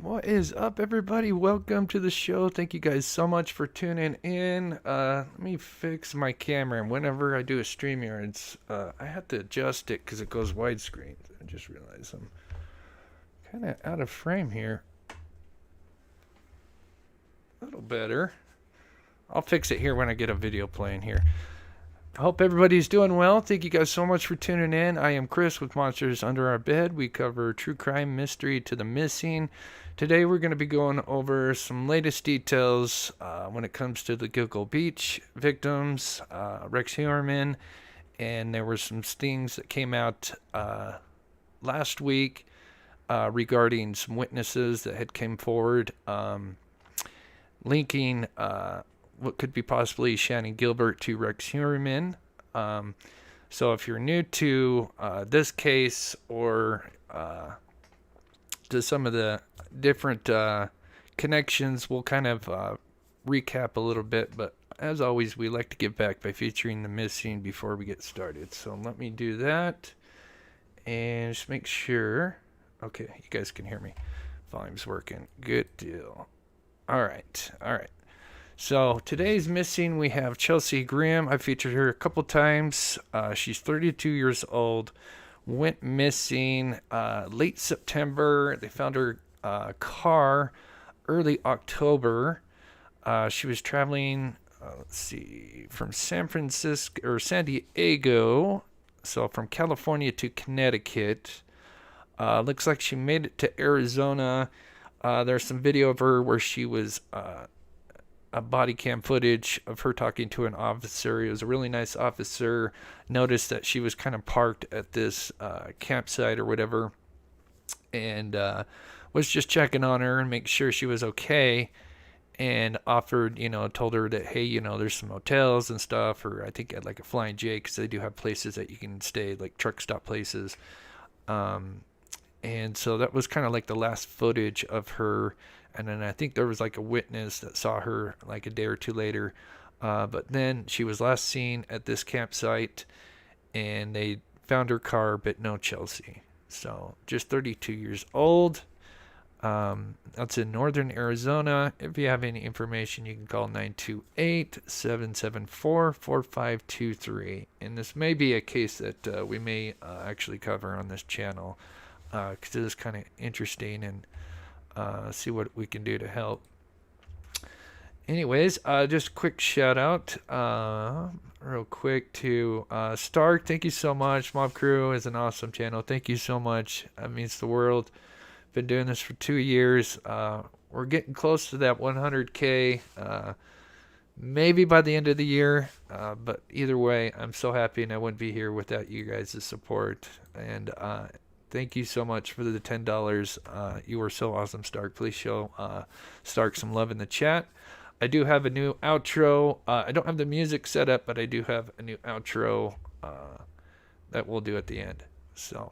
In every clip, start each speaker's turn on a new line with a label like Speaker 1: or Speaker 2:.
Speaker 1: What is up, everybody? Welcome to the show. Thank you guys so much for tuning in. Let me fix my camera. Whenever I do a stream here, I have to adjust it because it goes widescreen. I just realized I'm kind of out of frame here. A little better. I'll fix it here when I get a video playing here. I hope everybody's doing well. Thank you guys so much for tuning in. I am Chris with Monsters Under Our Bed. We cover true crime, mystery to the missing. Today we're going to be going over some latest details when it comes to the Gilgo Beach victims, Rex Heuermann, and there were some things that came out last week regarding some witnesses that had come forward linking what could be possibly Shannon Gilbert to Rex Heuermann. So if you're new to this case or to some of the different connections, we'll kind of recap a little bit. But as always, we like to give back by featuring the missing before we get started. So let me do that and just make sure. Okay, you guys can hear me. Volume's working. Good deal. All right. So today's missing, we have Chelsea Graham. I featured her a couple times. She's 32 years old. Went missing late September. They found her car early October. She was traveling, from San Francisco or San Diego, so from California to Connecticut. Looks like she made it to Arizona. There's some video of her where she was a body cam footage of her talking to an officer. It was a really nice officer. Noticed that she was kind of parked at this campsite or whatever, and was just checking on her and make sure she was okay, and offered, told her that, hey, there's some hotels and stuff, or I think at like a Flying J, because they do have places that you can stay, like truck stop places. And so that was kind of like the last footage of her. And then I think there was like a witness that saw her like a day or two later. But then she was last seen at this campsite, and they found her car, but no Chelsea. So just 32 years old. That's in northern Arizona. If you have any information, you can call 928-774-4523. And this may be a case that we may actually cover on this channel, because it is kind of interesting, and see what we can do to help. Anyways, just a quick shout out real quick to Stark. Thank you so much. Mob Crew is an awesome channel. Thank you so much. That means the world. Been doing this for 2 years. We're getting close to that 100K. Maybe by the end of the year. But either way, I'm so happy, and I wouldn't be here without you guys' support. And thank you so much for the $10. You are so awesome, Stark. Please show Stark some love in the chat. I do have a new outro. I don't have the music set up, but I do have a new outro that we'll do at the end. So,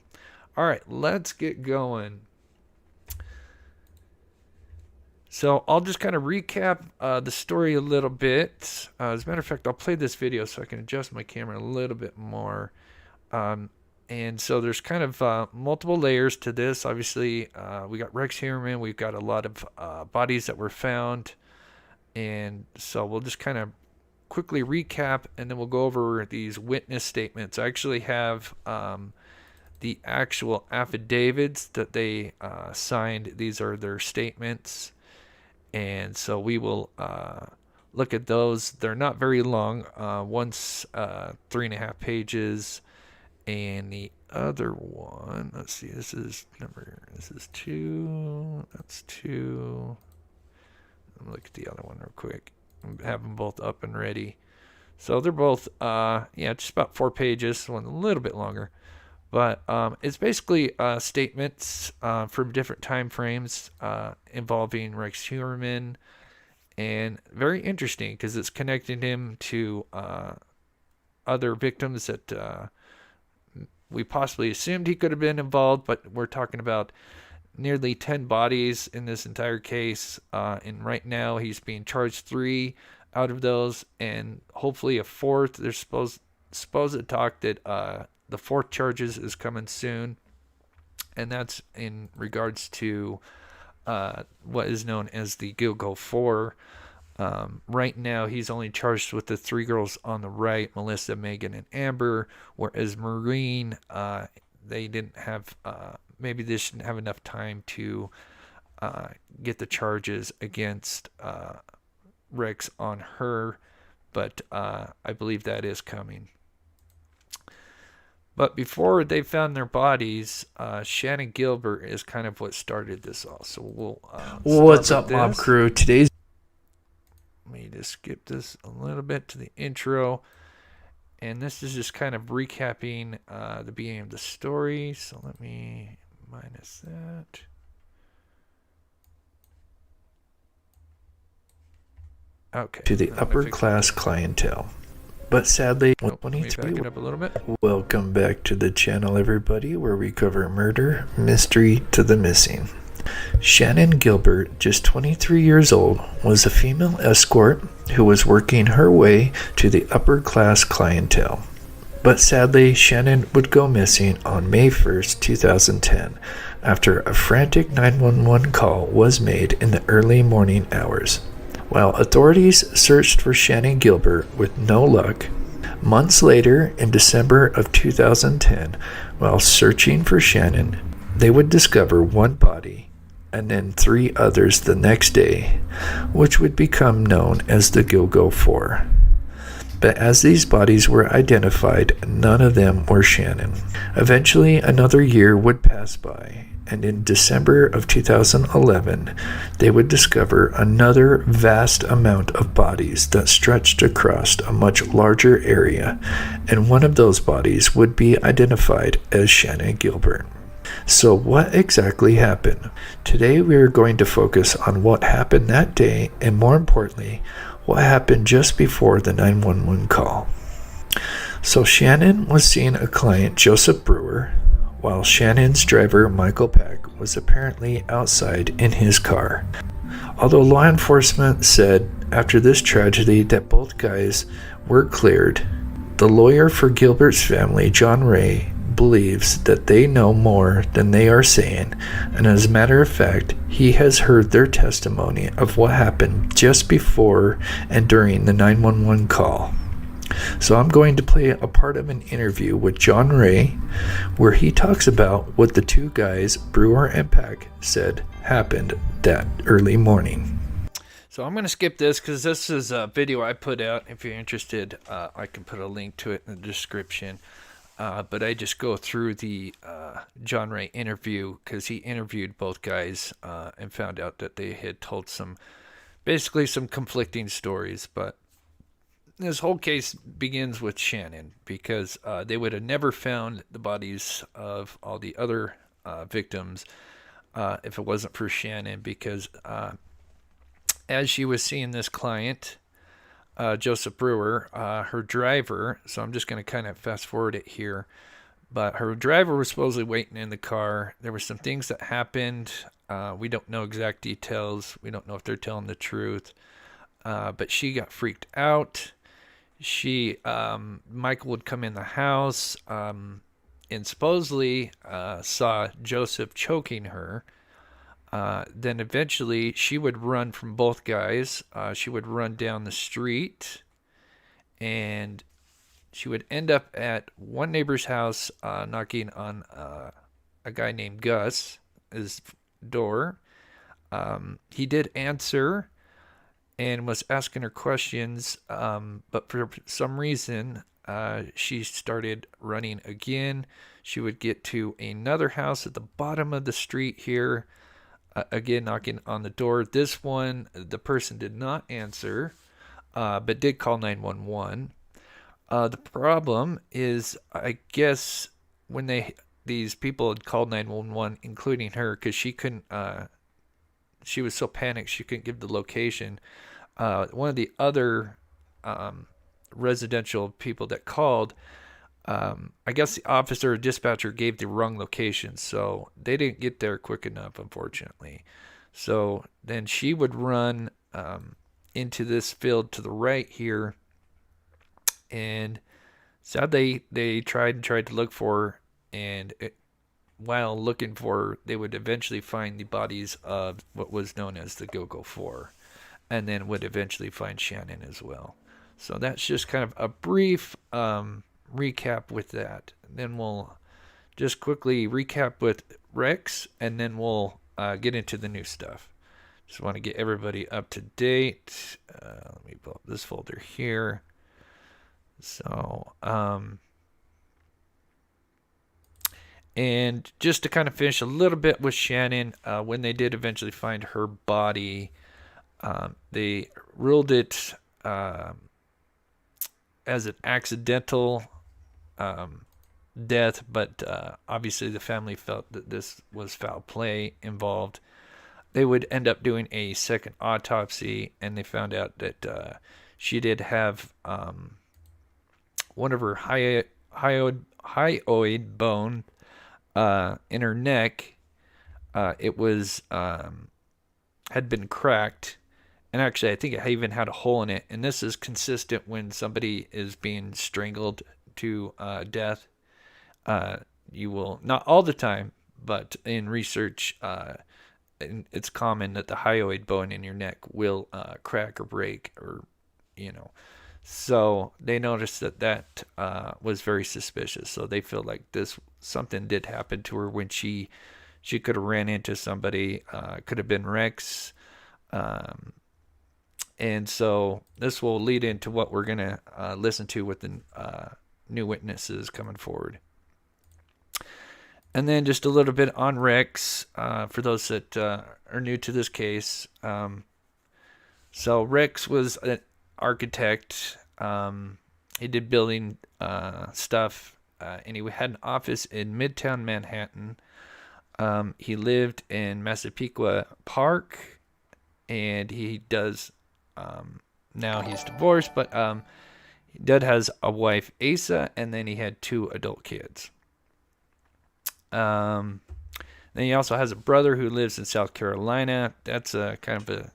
Speaker 1: all right, let's get going. So I'll just kind of recap the story a little bit. As a matter of fact, I'll play this video so I can adjust my camera a little bit more. And so there's kind of multiple layers to this. Obviously, we got Rex Heuermann. We've got a lot of bodies that were found. And so we'll just kind of quickly recap, and then we'll go over these witness statements. I actually have the actual affidavits that they signed. These are their statements. And so we will look at those. They're not very long. One's 3.5 pages. And the other one, let's see, this is 2, that's 2. Let me look at the other one real quick. Have them both up and ready. So they're both, just about 4 pages, one a little bit longer. But it's basically statements from different time frames involving Rex Heuermann. And very interesting because it's connecting him to other victims that we possibly assumed he could have been involved, but we're talking about nearly 10 bodies in this entire case. And right now he's being charged 3 out of those, and hopefully a 4th. There's supposed talk that the 4th charges is coming soon. And that's in regards to what is known as the Gilgo 4. Right now, he's only charged with the 3 girls on the right, Melissa, Megan, and Amber, whereas Maureen, they didn't have, maybe they didn't have enough time to get the charges against Rex on her, but I believe that is coming. But before they found their bodies, Shannon Gilbert is kind of what started this all. So we'll
Speaker 2: What's up, Mob Crew? Today's
Speaker 1: Let me just skip this a little bit to the intro. And this is just kind of recapping the beginning of the story. So let me minus that. Okay.
Speaker 2: To the upper class clientele. But sadly,
Speaker 1: let me back it up a little bit.
Speaker 2: Welcome back to the channel, everybody, where we cover murder, mystery to the missing. Shannan Gilbert, just 23 years old, was a female escort who was working her way to the upper class clientele. But sadly, Shannan would go missing on May 1st, 2010, after a frantic 911 call was made in the early morning hours. While authorities searched for Shannan Gilbert with no luck, months later, in December of 2010, while searching for Shannan, they would discover one body and then 3 others the next day, which would become known as the Gilgo 4. But as these bodies were identified, none of them were Shannan. Eventually, another year would pass by, and in December of 2011, they would discover another vast amount of bodies that stretched across a much larger area, and one of those bodies would be identified as Shannan Gilbert. So what exactly happened? Today we are going to focus on what happened that day, and more importantly, what happened just before the 911 call. So Shannan was seeing a client, Joseph Brewer, while Shannan's driver, Michael Peck, was apparently outside in his car. Although law enforcement said after this tragedy that both guys were cleared, the lawyer for Gilbert's family, John Ray, believes that they know more than they are saying, and as a matter of fact, he has heard their testimony of what happened just before and during the 911 call. So I'm going to play a part of an interview with John Ray where he talks about what the 2 guys, Brewer and Peck, said happened that early morning.
Speaker 1: So I'm going to skip this because this is a video I put out. If you're interested, I can put a link to it in the description. But I just go through the John Ray interview because he interviewed both guys and found out that they had told basically some conflicting stories. But this whole case begins with Shannan because they would have never found the bodies of all the other victims if it wasn't for Shannan, because as she was seeing this client, Joseph Brewer, her driver, so I'm just going to kind of fast forward it here, but her driver was supposedly waiting in the car. There were some things that happened. We don't know exact details. We don't know if they're telling the truth, but she got freaked out. Michael would come in the house and supposedly saw Joseph choking her. Then eventually she would run from both guys. She would run down the street and she would end up at one neighbor's house knocking on a guy named Gus's door. He did answer and was asking her questions, but for some reason she started running again. She would get to another house at the bottom of the street here, again knocking on the door. This one, the person did not answer, but did call 911. The problem is, I guess, when these people had called 911, including her, because she couldn't, she was so panicked she couldn't give the location. One of the other residential people that called, I guess the officer or dispatcher gave the wrong location, so they didn't get there quick enough, unfortunately. So then she would run into this field to the right here, and sadly they tried to look for her, and while looking for, they would eventually find the bodies of what was known as the Gilgo 4, and then would eventually find Shannon as well. So that's just kind of a brief recap with that. Then we'll just quickly recap with Rex, and then we'll get into the new stuff. Just want to get everybody up to date. Let me pull up this folder here. So, and just to kind of finish a little bit with Shannon, when they did eventually find her body, they ruled it as an accidental death, but obviously the family felt that this was foul play involved. They would end up doing a second autopsy, and they found out that she did have one of her hyoid bone in her neck. It was had been cracked, and actually I think it even had a hole in it. And this is consistent when somebody is being strangled to death. You will, not all the time, but in research, it's common that the hyoid bone in your neck will crack or break, or so they noticed that was very suspicious. So they feel like something did happen to her when she could have ran into somebody. Could have been Rex. And so this will lead into what we're going to listen to with the new witnesses coming forward. And then just a little bit on Rex, for those that are new to this case. So Rex was an architect. He did building stuff, and he had an office in Midtown Manhattan. He lived in Massapequa Park, and he does, now he's divorced, but he did has a wife, Asa, and then he had 2 adult kids. Then he also has a brother who lives in South Carolina. That's a kind of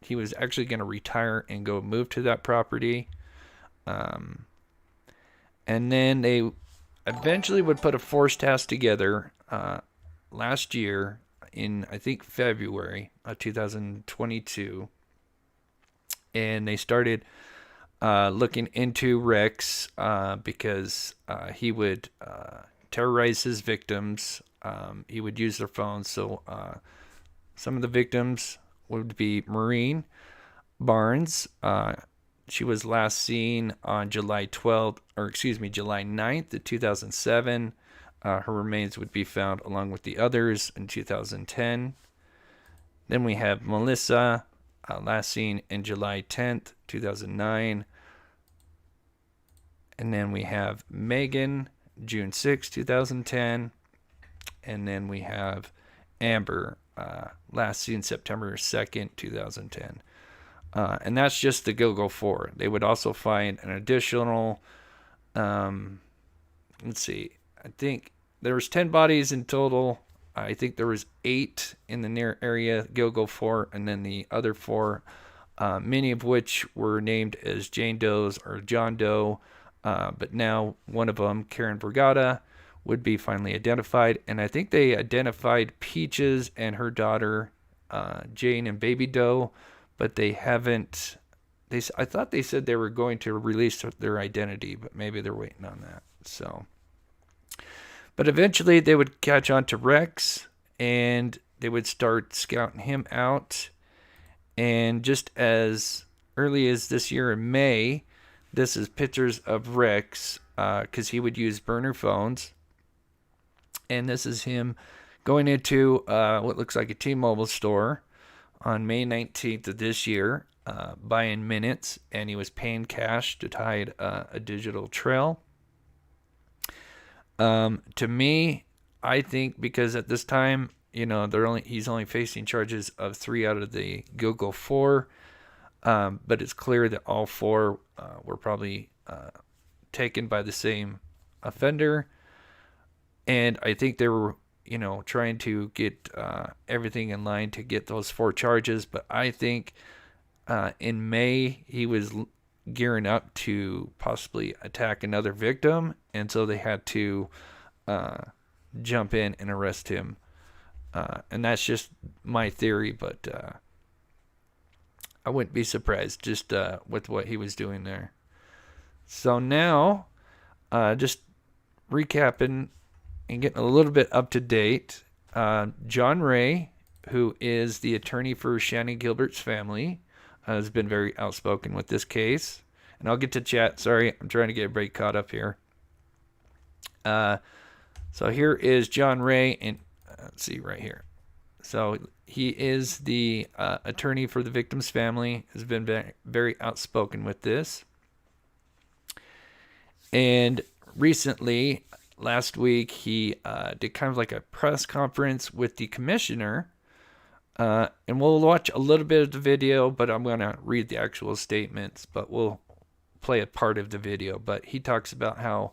Speaker 1: he was actually going to retire and go move to that property. And then they eventually would put a force task together last year in, I think, February of 2022. And they started looking into Rex because he would terrorize his victims. He would use their phones. So some of the victims would be Maureen Barnes. She was last seen on July 9th of 2007. Her remains would be found along with the others in 2010. Then we have Melissa, last seen in July 10th, 2009. And then we have Megan, June 6, 2010. And then we have Amber, last seen September 2nd, 2010. And that's just the Gilgo 4. They would also find an additional, let's see, I think there was 10 bodies in total. I think there was 8 in the near area, Gilgo 4, and then the other 4, many of which were named as Jane Doe's or John Doe. But now one of them, Karen Vergata, would be finally identified. And I think they identified Peaches and her daughter, Jane and Baby Doe, but they haven't. I thought they said they were going to release their identity, but maybe they're waiting on that. So, but eventually they would catch on to Rex, and they would start scouting him out. And just as early as this year in May, this is pictures of Rex, because he would use burner phones. And this is him going into what looks like a T-Mobile store on May 19th of this year, buying minutes, and he was paying cash to hide a digital trail. To me, I think because at this time, he's only facing charges of 3 out of the Gilgo 4, but it's clear that all 4 were probably taken by the same offender. And I think they were, trying to get everything in line to get those 4 charges. But I think in May, he was gearing up to possibly attack another victim. And so they had to jump in and arrest him. And that's just my theory, but I wouldn't be surprised just with what he was doing there. So now, just recapping and getting a little bit up to date, John Ray, who is the attorney for Shannon Gilbert's family, has been very outspoken with this case. And I'll get to chat. Sorry, I'm trying to get everybody caught up here. So here is John Ray, and let's see right here. So he is the attorney for the victim's family, has been very, very outspoken with this. And recently, last week, he did kind of like a press conference with the commissioner. And we'll watch a little bit of the video, but I'm going to read the actual statements, but we'll play a part of the video. But he talks about how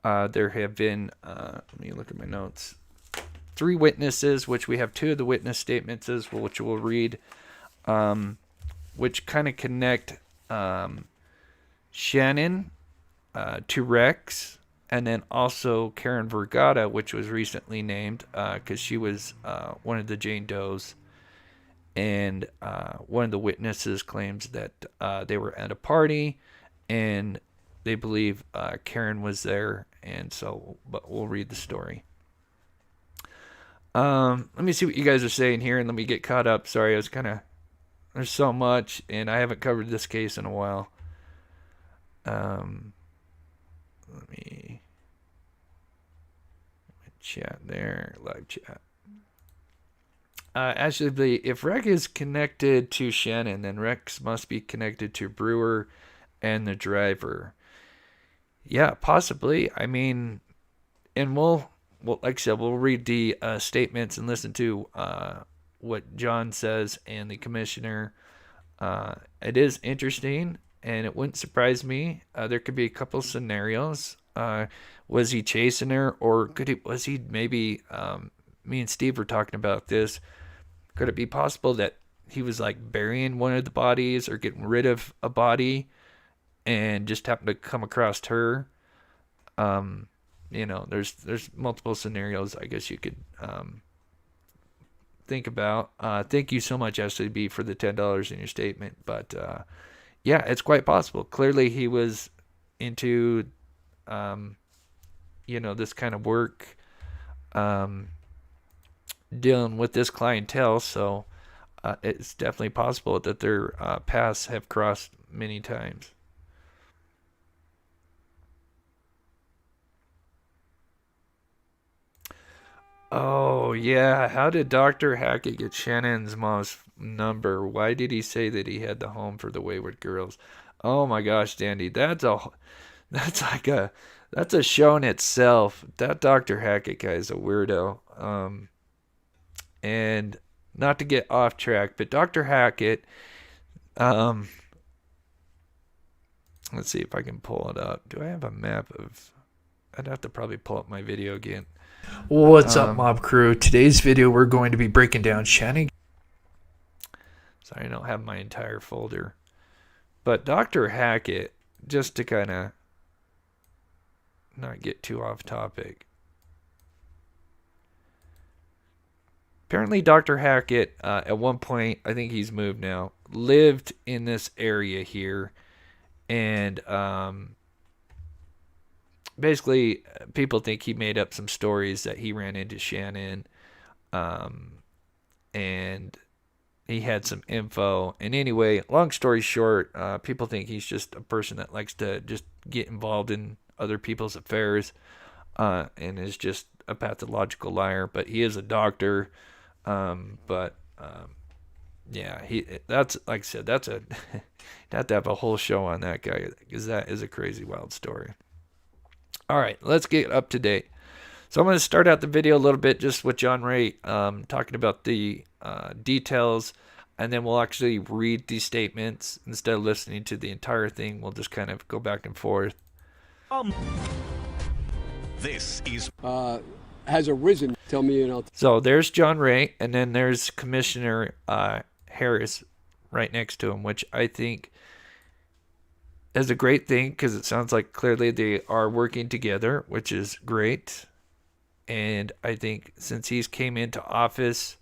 Speaker 1: there have been, let me look at my notes, 3 witnesses, which we have 2 of the witness statements, which we'll read, which kind of connect Shannon to Rex, and then also Karen Vergata, which was recently named because she was one of the Jane Does. And one of the witnesses claims that they were at a party, and they believe Karen was there. And so, but we'll read the story. Let me see what you guys are saying here, and let me get caught up. Sorry, I was there's so much, and I haven't covered this case in a while. Let me chat there, live chat. Actually, if Rex is connected to Shannon, then Rex must be connected to Brewer and the driver. Yeah, possibly. I mean, and we'll like I said, we'll read the statements and listen to what John says and the commissioner. It is interesting, and it wouldn't surprise me. There could be a couple scenarios. Was he chasing her, or was he maybe? Me and Steve were talking about this. Could it be possible that he was like burying one of the bodies or getting rid of a body and just happened to come across her? There's multiple scenarios I guess you could think about. Thank you so much, Ashley B, for the $10 in your statement. But yeah, it's quite possible. Clearly he was into this kind of work. Dealing with this clientele, so it's definitely possible that their paths have crossed many times. Oh yeah, how did Dr. Hackett get Shannon's mom's number? Why did he say that he had the home for the wayward girls? Oh my gosh, Dandy, that's a show in itself. That Dr. Hackett guy is a weirdo. And not to get off track, but Dr. Hackett, let's see if I can pull it up. Do I have a map of... I'd have to probably pull up my video again.
Speaker 2: What's up, Mob Crew? Today's video, we're going to be breaking down Shannon.
Speaker 1: Sorry, I don't have my entire folder. But Dr. Hackett, just to kind of not get too off topic. Apparently, Dr. Hackett, at one point, I think he's moved now, lived in this area here. And basically, people think he made up some stories that he ran into Shannon. And he had some info. And anyway, long story short, people think he's just a person that likes to just get involved in other people's affairs. And is just a pathological liar. But he is a doctor. Yeah, that's, like I said, that's you have to have a whole show on that guy, because that is a crazy wild story. All right, let's get up to date. So I'm going to start out the video a little bit just with John Ray talking about the details, and then we'll actually read these statements instead of listening to the entire thing. We'll just kind of go back and forth.
Speaker 3: This is
Speaker 4: has arisen. Tell me,
Speaker 1: So there's John Ray, and then there's Commissioner Harris right next to him, which I think is a great thing, because it sounds like clearly they are working together, which is great. And I think since he's came into office,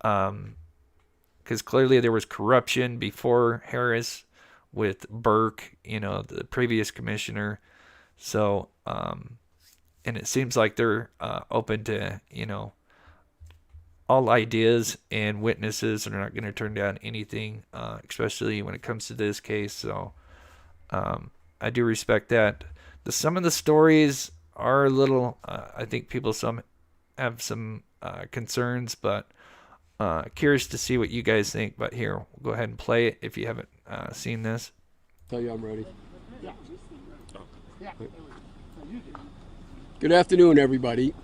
Speaker 1: because clearly there was corruption before Harris with Burke, the previous commissioner. So, and it seems like they're open to, all ideas and witnesses, and are not going to turn down anything, especially when it comes to this case. So, I do respect that. Some of the stories are a little, I think some have some concerns, but curious to see what you guys think. But here, we'll go ahead and play it if you haven't seen this.
Speaker 4: Tell you I'm ready. Good afternoon, everybody.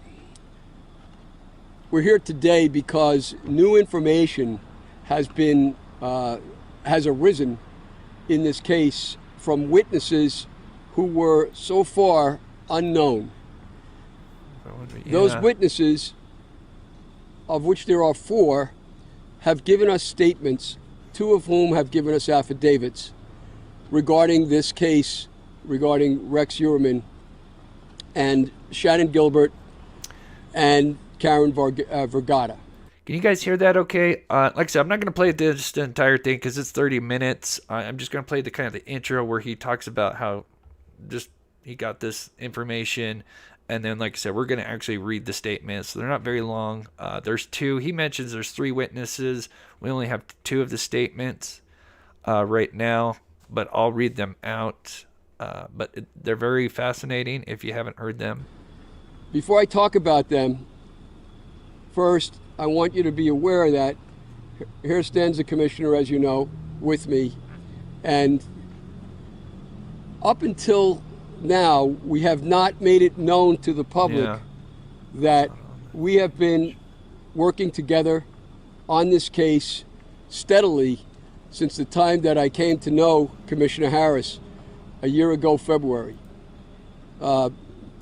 Speaker 4: We're here today because new information has arisen in this case from witnesses who were so far unknown. Those witnesses, of which there are 4, have given us statements, 2 of whom have given us affidavits regarding this case, regarding Rex Heuermann and Shannon Gilbert and Karen Vergata.
Speaker 1: Can you guys hear that okay? Like I said, I'm not going to play the entire thing because it's 30 minutes. I'm just going to play the intro where he talks about how he got this information. And then, like I said, we're going to actually read the statements. So they're not very long. There's 2. He mentions there's 3 witnesses. We only have 2 of the statements right now, but I'll read them out. But they're very fascinating if you haven't heard them.
Speaker 4: Before I talk about them, first, I want you to be aware that here stands the commissioner, as you know, with me. And up until now, we have not made it known to the public that we have been working together on this case steadily since the time that I came to know Commissioner Harris a year ago, February.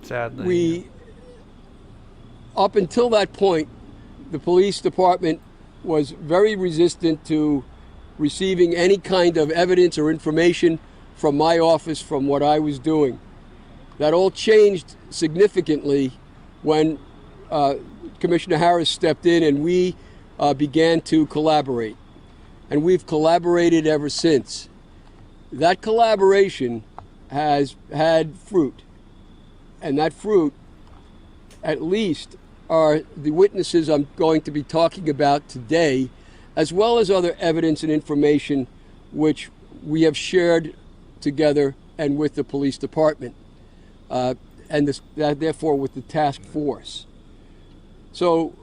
Speaker 1: Sadly.
Speaker 4: Up until that point, the police department was very resistant to receiving any kind of evidence or information from my office from what I was doing. That all changed significantly when Commissioner Harris stepped in and we began to collaborate. And we've collaborated ever since. That collaboration has had fruit. And that fruit, at least, are the witnesses I'm going to be talking about today, as well as other evidence and information which we have shared together and with the police department, therefore with the task force. So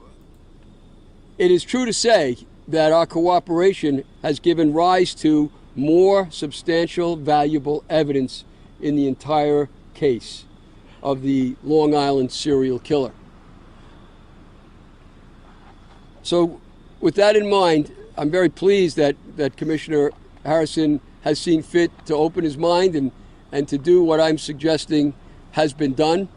Speaker 4: it is true to say that our cooperation has given rise to more substantial, valuable evidence in the entire case of the Long Island serial killer. So with that in mind, I'm very pleased that Commissioner Harrison has seen fit to open his mind and to do what I'm suggesting has been done,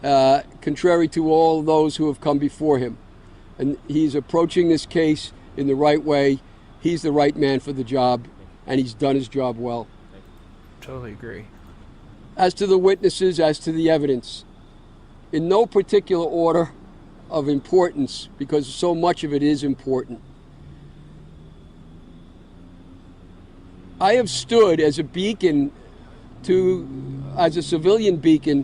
Speaker 4: contrary to all those who have come before him. And he's approaching this case in the right way. He's the right man for the job, and he's done his job well.
Speaker 1: Totally agree.
Speaker 4: As to the witnesses, as to the evidence, in no particular order of importance, because so much of it is important. I have stood as a beacon as a civilian beacon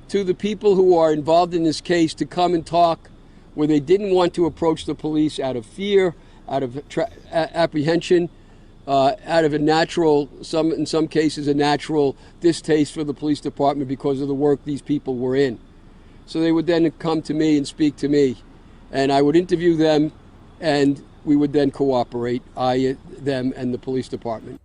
Speaker 4: to the people who are involved in this case to come and talk where they didn't want to approach the police out of fear, out of apprehension, out of in some cases, a natural distaste for the police department because of the work these people were in. So they would then come to me and speak to me, and I would interview them, and we would then cooperate, them and the police department.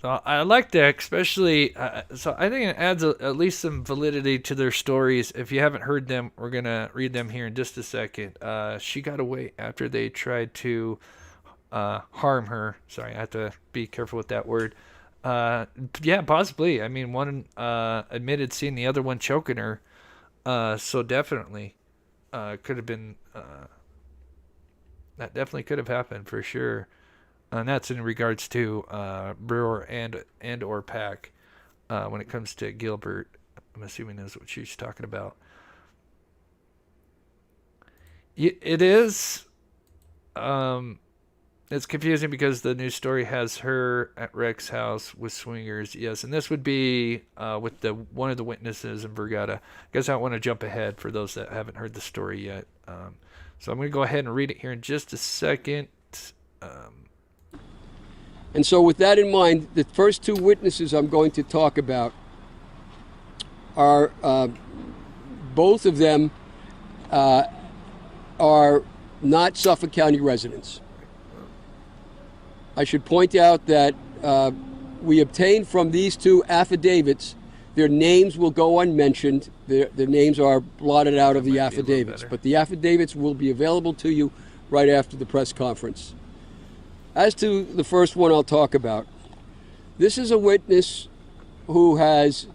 Speaker 1: So I like that, especially, so I think it adds at least some validity to their stories. If you haven't heard them, we're going to read them here in just a second. She got away after they tried to harm her. Sorry, I have to be careful with that word. Yeah, possibly. I mean, one admitted seeing the other one choking her. So definitely could have been, that definitely could have happened for sure. And that's in regards to Brewer and or Pack. When it comes to Gilbert, I'm assuming that's what she's talking about. It is. It's confusing because the news story has her at Rex's house with swingers. Yes, and this would be with the one of the witnesses in Vergata. I guess I don't want to jump ahead for those that haven't heard the story yet. So I'm going to go ahead and read it here in just a second.
Speaker 4: And so, with that in mind, the first two witnesses I'm going to talk about are both of them are not Suffolk County residents. I should point out that we obtained from these two affidavits. Their names will go unmentioned. Their names are blotted out of the affidavits, but the affidavits will be available to you right after the press conference. As to the first one I'll talk about, this is a witness who has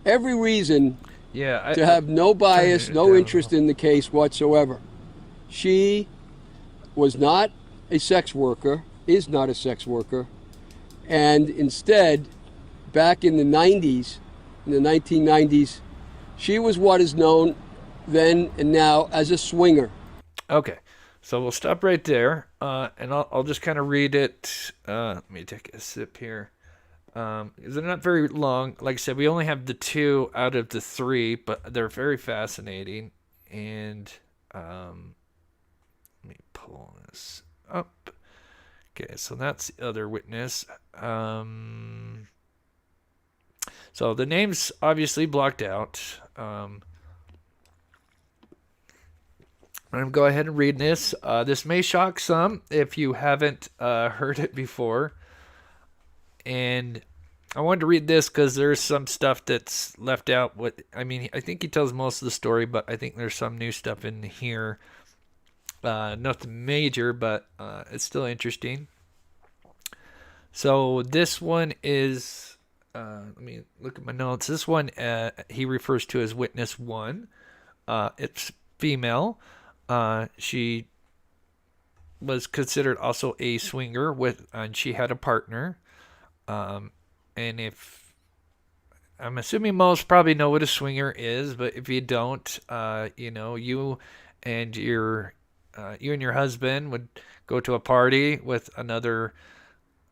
Speaker 4: every reason to have no bias, no interest in the case whatsoever. She was not a sex worker, is not a sex worker, and instead, back in the 90s, in the 1990s, she was what is known then and now as a swinger.
Speaker 1: Okay, so we'll stop right there, and I'll just kind of read it. Let me take a sip here. They're not very long. Like I said, we only have the two out of the three, but they're very fascinating. And let me pull this up. Okay, so that's the other witness. So the name's obviously blocked out. I'm going to go ahead and read this. This may shock some if you haven't heard it before. And I wanted to read this because there's some stuff that's left out. I think he tells most of the story, but I think there's some new stuff in here. Nothing major, but it's still interesting. So this one is, let me look at my notes. This one he refers to as witness 1. It's female. She was considered also a swinger and she had a partner. And if I'm assuming most probably know what a swinger is, but if you don't, you and your husband would go to a party with another,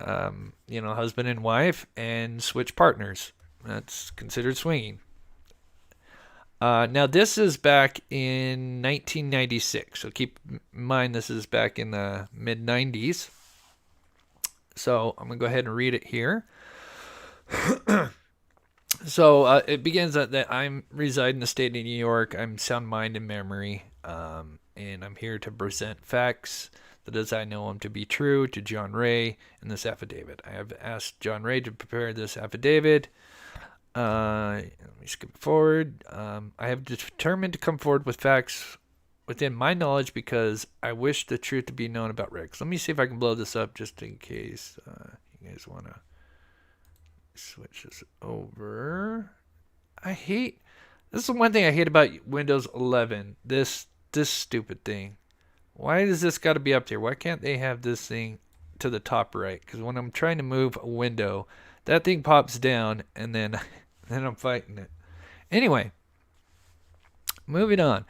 Speaker 1: husband and wife and switch partners. That's considered swinging. Now this is back in 1996, so keep in mind this is back in the mid 90s. So I'm going to go ahead and read it here. So it begins that I'm reside in the state of New York. I'm sound mind and memory. And I'm here to present facts that as I know them to be true to John Ray in this affidavit. I have asked John Ray to prepare this affidavit. Let me skip forward. I have determined to come forward with facts within my knowledge because I wish the truth to be known about Rex. Let me see if I can blow this up just in case you guys want to switch this over. This is the one thing I hate about Windows 11. This stupid thing. Why does this got to be up there? Why can't they have this thing to the top right? Because when I'm trying to move a window, that thing pops down and then I'm fighting it. Anyway, moving on.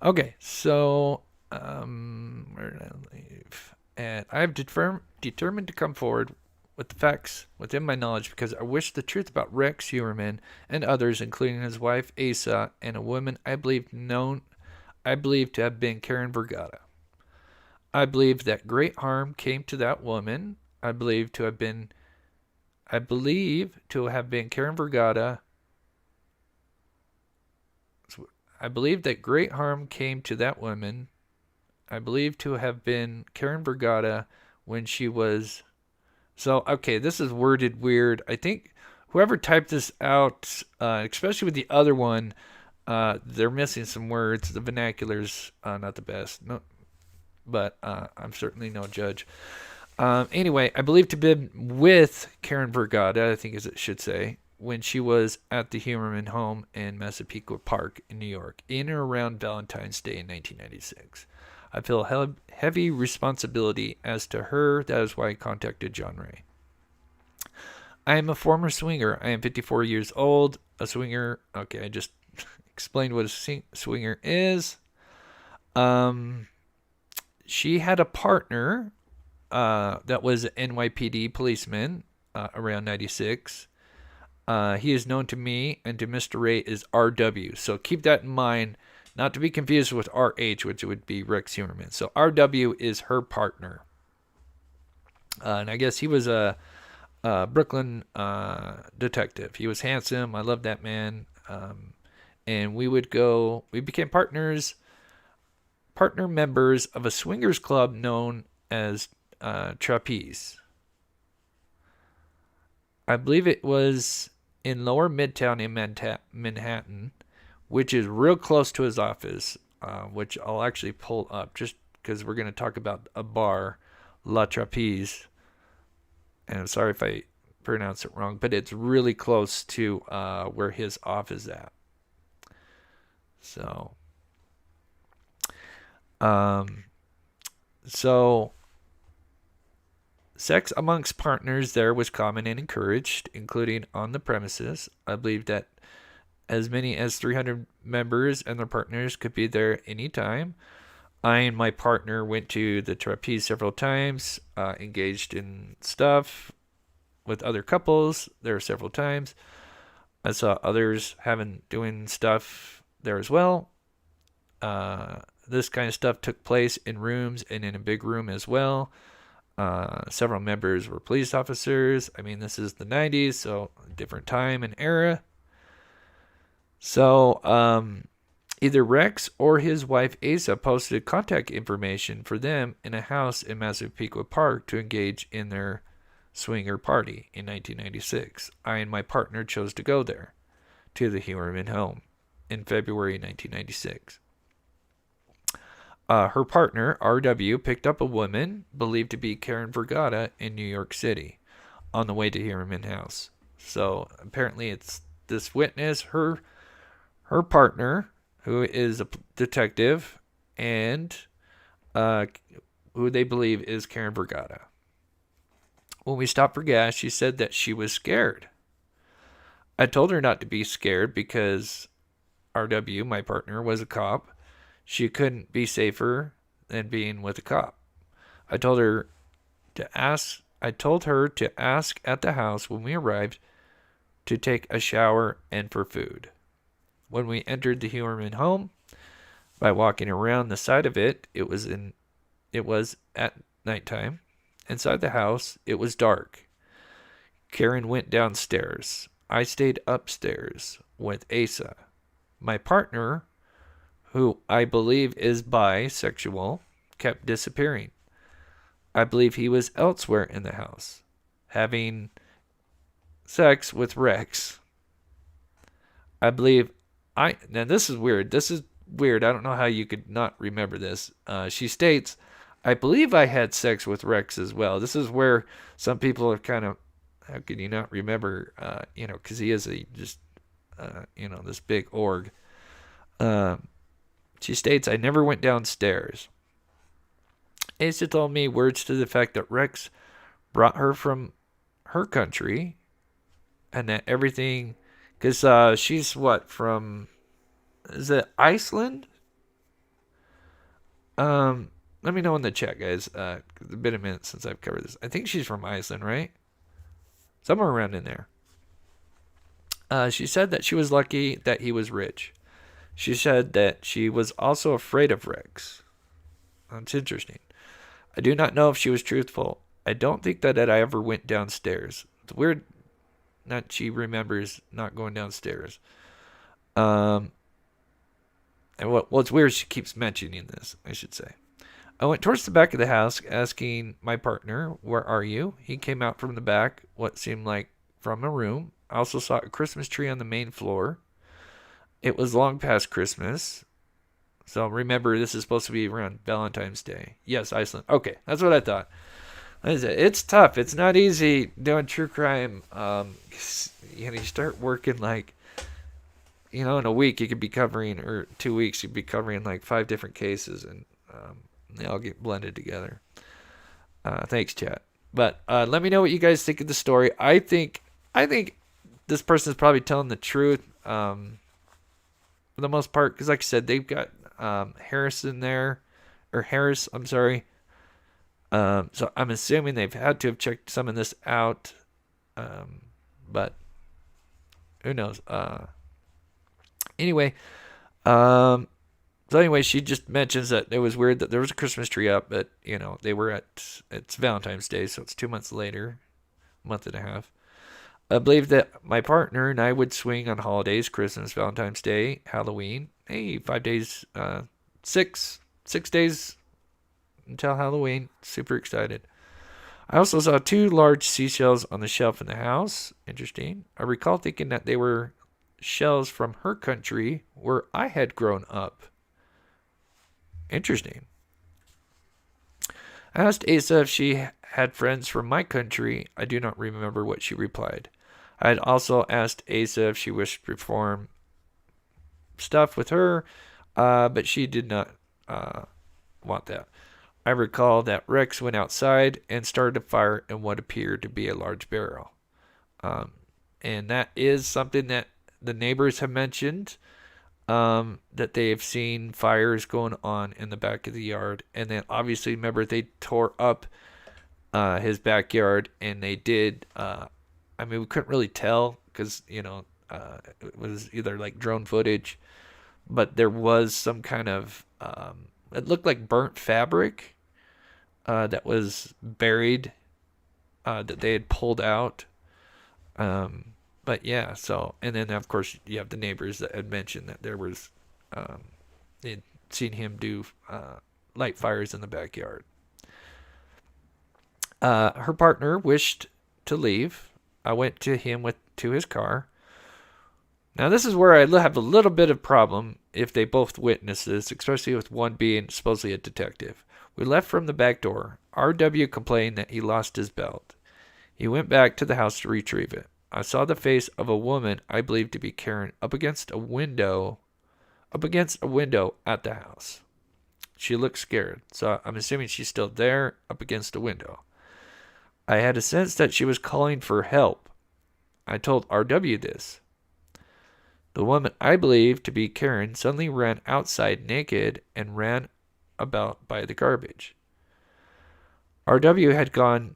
Speaker 1: Okay, so where did I leave? And I've determined to come forward with the facts within my knowledge because I wish the truth about Rex Heuermann and others, including his wife Asa and a woman I believe to have been Karen Vergata. I believe that great harm came to that woman. I believe to have been Karen Vergata. I believe that great harm came to that woman. I believe to have been Karen Vergata when she was... So, okay, this is worded weird. I think whoever typed this out, especially with the other one, they're missing some words. The vernacular's not the best. No, but I'm certainly no judge. Anyway, I believe to have been with Karen Vergata, I think as it should say, when she was at the Heuermann home in Massapequa Park in New York, in or around Valentine's Day in 1996. I feel heavy responsibility as to her. That is why I contacted John Ray. I am a former swinger. I am 54 years old. A swinger. Okay, I just explained what a swinger is. She had a partner that was an NYPD policeman around 96. He is known to me and to Mr. Ray as RW. So keep that in mind, not to be confused with RH, which would be Rex Heuermann. So RW is her partner. And I guess he was a Brooklyn detective. He was handsome. I loved that man. And we became partner members of a swingers club known as Trapeze. I believe it was in Lower Midtown in Manhattan, which is real close to his office, which I'll actually pull up just because we're going to talk about a bar, La Trapeze. And I'm sorry if I pronounce it wrong, but it's really close to where his office is at. So, sex amongst partners there was common and encouraged, including on the premises. I believe that as many as 300 members and their partners could be there anytime. I and my partner went to the trapeze several times, engaged in stuff with other couples there several times. I saw others doing stuff there as well. This kind of stuff took place in rooms and in a big room as well. Several members were police officers. I mean, this is the 90s, so different time and era. So, either Rex or his wife Asa posted contact information for them in a house in Massapequa Park to engage in their swinger party in 1996. I and my partner chose to go there, to the Heuermann home, in February 1996. Her partner, R.W., picked up a woman believed to be Karen Vergata in New York City on the way to Heuermann house. So apparently it's this witness, her partner, who is a detective, and who they believe is Karen Vergata. When we stopped for gas, she said that she was scared. I told her not to be scared because R.W., my partner, was a cop. She couldn't be safer than being with a cop. I told her to ask at the house when we arrived to take a shower and for food. When we entered the Heuermann home, by walking around the side of it, it was at nighttime. Inside the house, it was dark. Karen went downstairs. I stayed upstairs with Asa. My partner, who I believe is bisexual, kept disappearing. I believe he was elsewhere in the house, having sex with Rex. I believe now this is weird. This is weird. I don't know how you could not remember this. She states, I believe I had sex with Rex as well. This is where some people are kind of, how could you not remember, because he is this big org. She states, I never went downstairs. Asa told me words to the fact that Rex brought her from her country and that everything, because she's from, is it Iceland? Let me know in the chat, guys. It's been a minute since I've covered this. I think she's from Iceland, right? Somewhere around in there. She said that she was lucky that he was rich. She said that she was also afraid of Rex. That's interesting. I do not know if she was truthful. I don't think that I ever went downstairs. It's weird that she remembers not going downstairs. And what's weird, she keeps mentioning this, I should say. I went towards the back of the house, asking my partner, where are you? He came out from the back, what seemed like from a room. I also saw a Christmas tree on the main floor. It was long past Christmas. So remember, this is supposed to be around Valentine's Day. Yes, Iceland. Okay, that's what I thought. It's tough. It's not easy doing true crime. You start working in a week you could be covering, or 2 weeks you'd be covering 5 different cases, and they all get blended together. Thanks, chat. But let me know what you guys think of the story. I think this person is probably telling the truth for the most part, because like I said, they've got Harrison there, or Harris, I'm sorry. So I'm assuming they've had to have checked some of this out, but who knows? Anyway, um, so anyway, she just mentions that it was weird that there was a Christmas tree up, but they were it's Valentine's Day, so it's 2 months later, month and a half. I believe that my partner and I would swing on holidays, Christmas, Valentine's Day, Halloween. Hey, 5 days, 6 days until Halloween. Super excited. I also saw 2 large seashells on the shelf in the house. Interesting. I recall thinking that they were shells from her country where I had grown up. Interesting. I asked Asa if she had friends from my country. I do not remember what she replied. I had also asked Asa if she wished to perform stuff with her, but she did not want that. I recall that Rex went outside and started a fire in what appeared to be a large barrel. And that is something that the neighbors have mentioned, that they have seen fires going on in the back of the yard. And then obviously, remember, they tore up his backyard, and they did, we couldn't really tell because, it was either like drone footage, but there was some kind of, it looked like burnt fabric that was buried, that they had pulled out. But yeah, so, and then of course you have the neighbors that had mentioned that there was, they'd seen him do light fires in the backyard. Her partner wished to leave. I went to his car. Now this is where I have a little bit of problem if they both witness this, especially with one being supposedly a detective. We left from the back door. R.W. complained that he lost his belt. He went back to the house to retrieve it. I saw the face of a woman I believed to be Karen up against a window at the house. She looked scared, so I'm assuming she's still there up against a window. I had a sense that she was calling for help. I told R.W. this. The woman I believed to be Karen suddenly ran outside naked and ran about by the garbage. R.W. had gone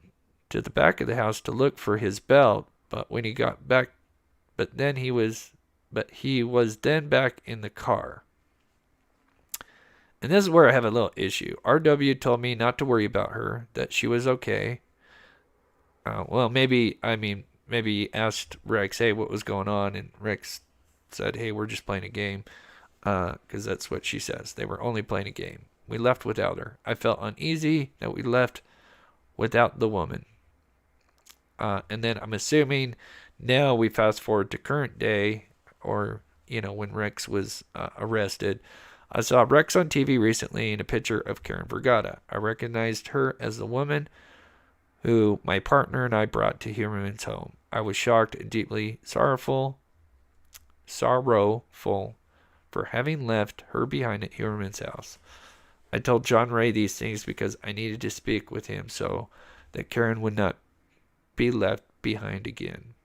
Speaker 1: to the back of the house to look for his belt, but when he got back, he was then back in the car. And this is where I have a little issue. R.W. told me not to worry about her, that she was okay. Maybe he asked Rex, hey, what was going on? And Rex said, hey, we're just playing a game. Because that's what she says. They were only playing a game. We left without her. I felt uneasy that we left without the woman. And then I'm assuming now we fast forward to current day, or, when Rex was arrested. I saw Rex on TV recently in a picture of Karen Vergata. I recognized her as the woman who my partner and I brought to Heuermann's home. I was shocked and deeply sorrowful for having left her behind at Heuermann's house. I told John Ray these things because I needed to speak with him so that Karen would not be left behind again.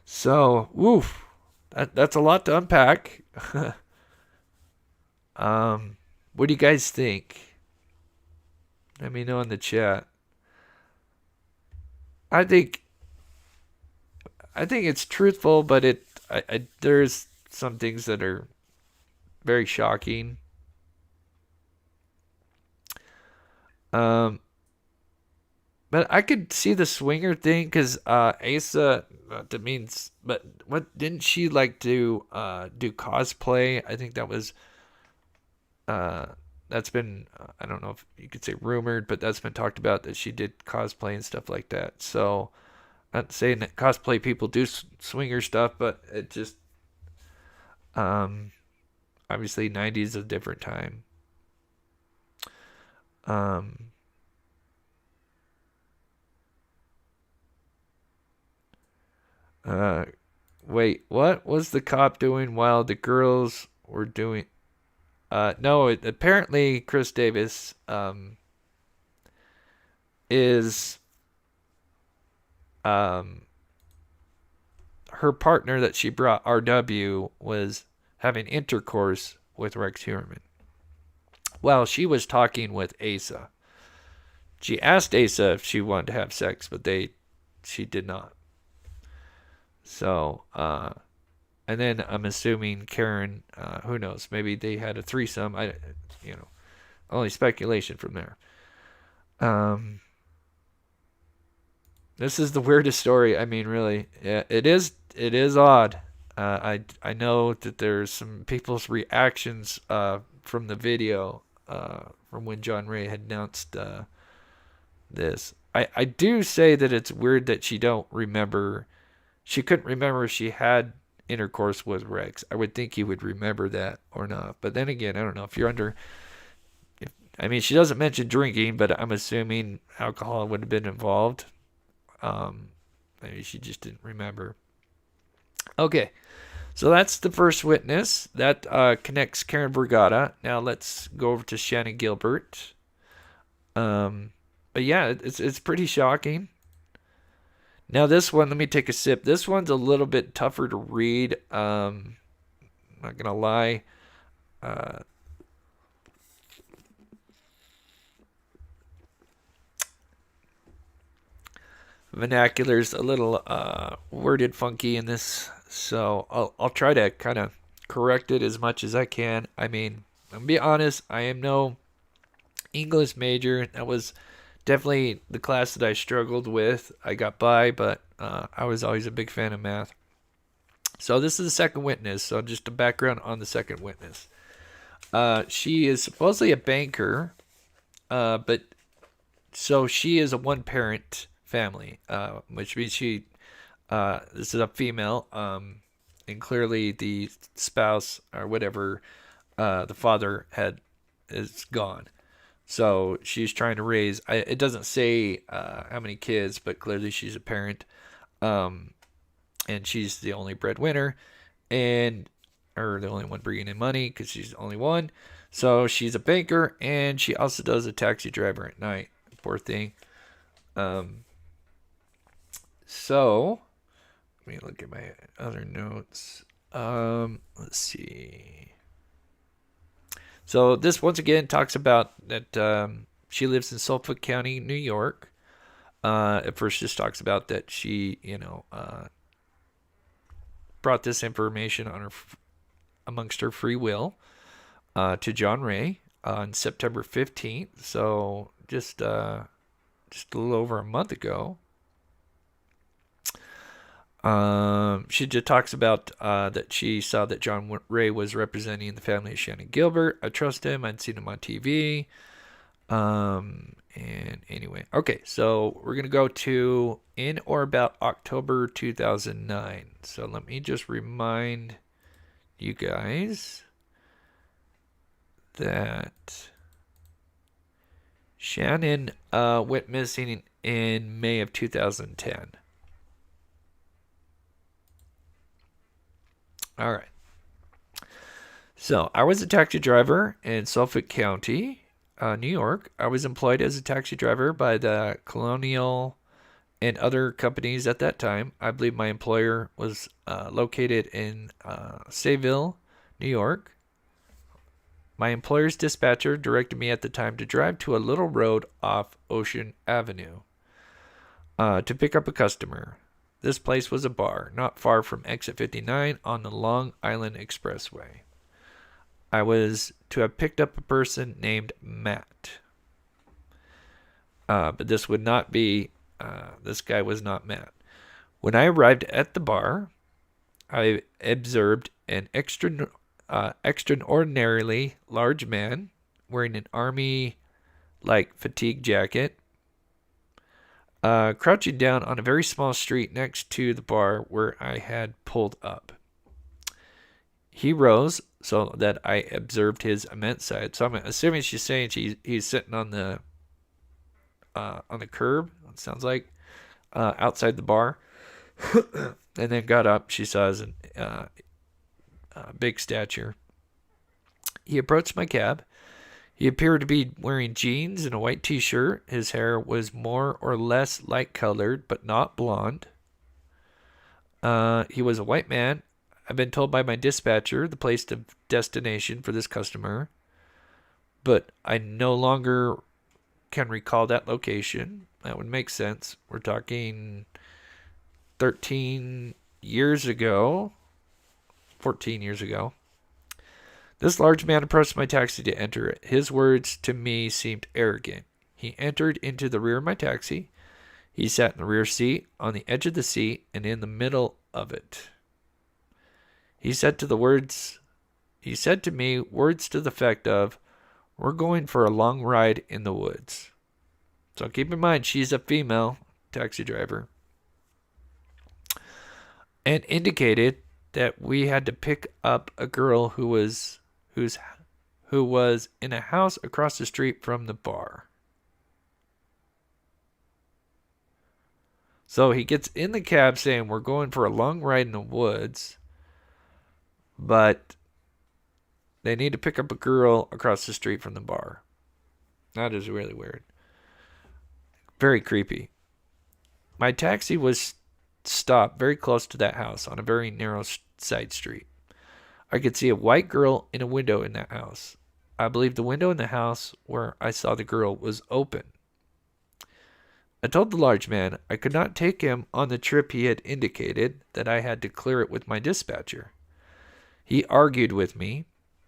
Speaker 1: So, that's a lot to unpack. What do you guys think? Let me know in the chat. I think it's truthful, but there's some things that are very shocking. But I could see the swinger thing because Asa, that means, but what didn't she like to do cosplay? I think that was that's been I don't know if you could say rumored, but that's been talked about that she did cosplay and stuff like that. So not saying that cosplay people do swinger stuff, but it just obviously 90s is a different time. Wait, what was the cop doing while the girls were doing? No, apparently Chris Davis is her partner that she brought, RW, was having intercourse with Rex Heuermann. Well, she was talking with Asa. She asked Asa if she wanted to have sex, but she did not. So, and then I'm assuming Karen, who knows, maybe they had a threesome. Only speculation from there. This is the weirdest story. I mean, really, yeah, it is odd. I know that there's some people's reactions from the video from when John Ray had announced this. I do say that it's weird that she couldn't remember if she had intercourse with Rex. I would think he would remember that or not. But then again, I don't know if you're she doesn't mention drinking, but I'm assuming alcohol would have been involved. Maybe she just didn't remember. Okay, so that's the first witness. That connects Karen Vergata. Now let's go over to Shannan Gilbert. But yeah, it's pretty shocking. Now this one, let me take a sip. This one's a little bit tougher to read. I'm not gonna lie. Vernacular's a little worded funky in this, so I'll try to kind of correct it as much as I can. I mean, I'm gonna be honest, I am no English major. That was definitely the class that I struggled with. I got by, but I was always a big fan of math. So this is the second witness. So just a background on the second witness. She is supposedly a banker, but so she is a one-parent family, which means this is a female, and clearly the spouse or whatever, the father is gone. So she's trying to raise, it doesn't say how many kids, but clearly she's a parent. And she's the only breadwinner, or the only one bringing in money because she's the only one. So she's a banker, and she also does a taxi driver at night. Poor thing. So let me look at my other notes. Let's see. So this once again talks about that she lives in Suffolk County, New York. At first just talks about that she, brought this information amongst her free will to John Ray on September 15th. So just a little over a month ago. She just talks about that she saw that John Ray was representing the family of Shannan Gilbert. I trust him. I'd seen him on TV. And anyway, okay, so we're going to go to in or about October 2009. So let me just remind you guys that Shannon went missing in May of 2010. All right. So I was a taxi driver in Suffolk County, New York. I was employed as a taxi driver by the Colonial and other companies at that time. I believe my employer was located in Sayville, New York. My employer's dispatcher directed me at the time to drive to a little road off Ocean Avenue to pick up a customer. This place was a bar, not far from Exit 59 on the Long Island Expressway. I was to have picked up a person named Matt. But this would not be, this guy was not Matt. When I arrived at the bar, I observed an extraordinarily large man wearing an army-like fatigue jacket, crouching down on a very small street next to the bar where I had pulled up. He rose so that I observed his immense size. So I'm assuming she's saying he's sitting on the curb, it sounds like, outside the bar, and then got up. She saw his big stature. He approached my cab. He appeared to be wearing jeans and a white t-shirt. His hair was more or less light colored, but not blonde. He was a white man. I've been told by my dispatcher the place of destination for this customer, but I no longer can recall that location. That would make sense. We're talking 13 years ago, 14 years ago. This large man approached my taxi to enter it. His words to me seemed arrogant. He entered into the rear of my taxi. He sat in the rear seat, on the edge of the seat, and in the middle of it. He said to me words to the effect of, "We're going for a long ride in the woods." So keep in mind, she's a female taxi driver. And indicated that we had to pick up a girl who was in a house across the street from the bar. So he gets in the cab saying, "We're going for a long ride in the woods, but they need to pick up a girl across the street from the bar." That is really weird. Very creepy. My taxi was stopped very close to that house on a very narrow side street. I could see a white girl in a window in that house. I believe the window in the house where I saw the girl was open. I told the large man I could not take him on the trip he had indicated, that I had to clear it with my dispatcher. He argued with me.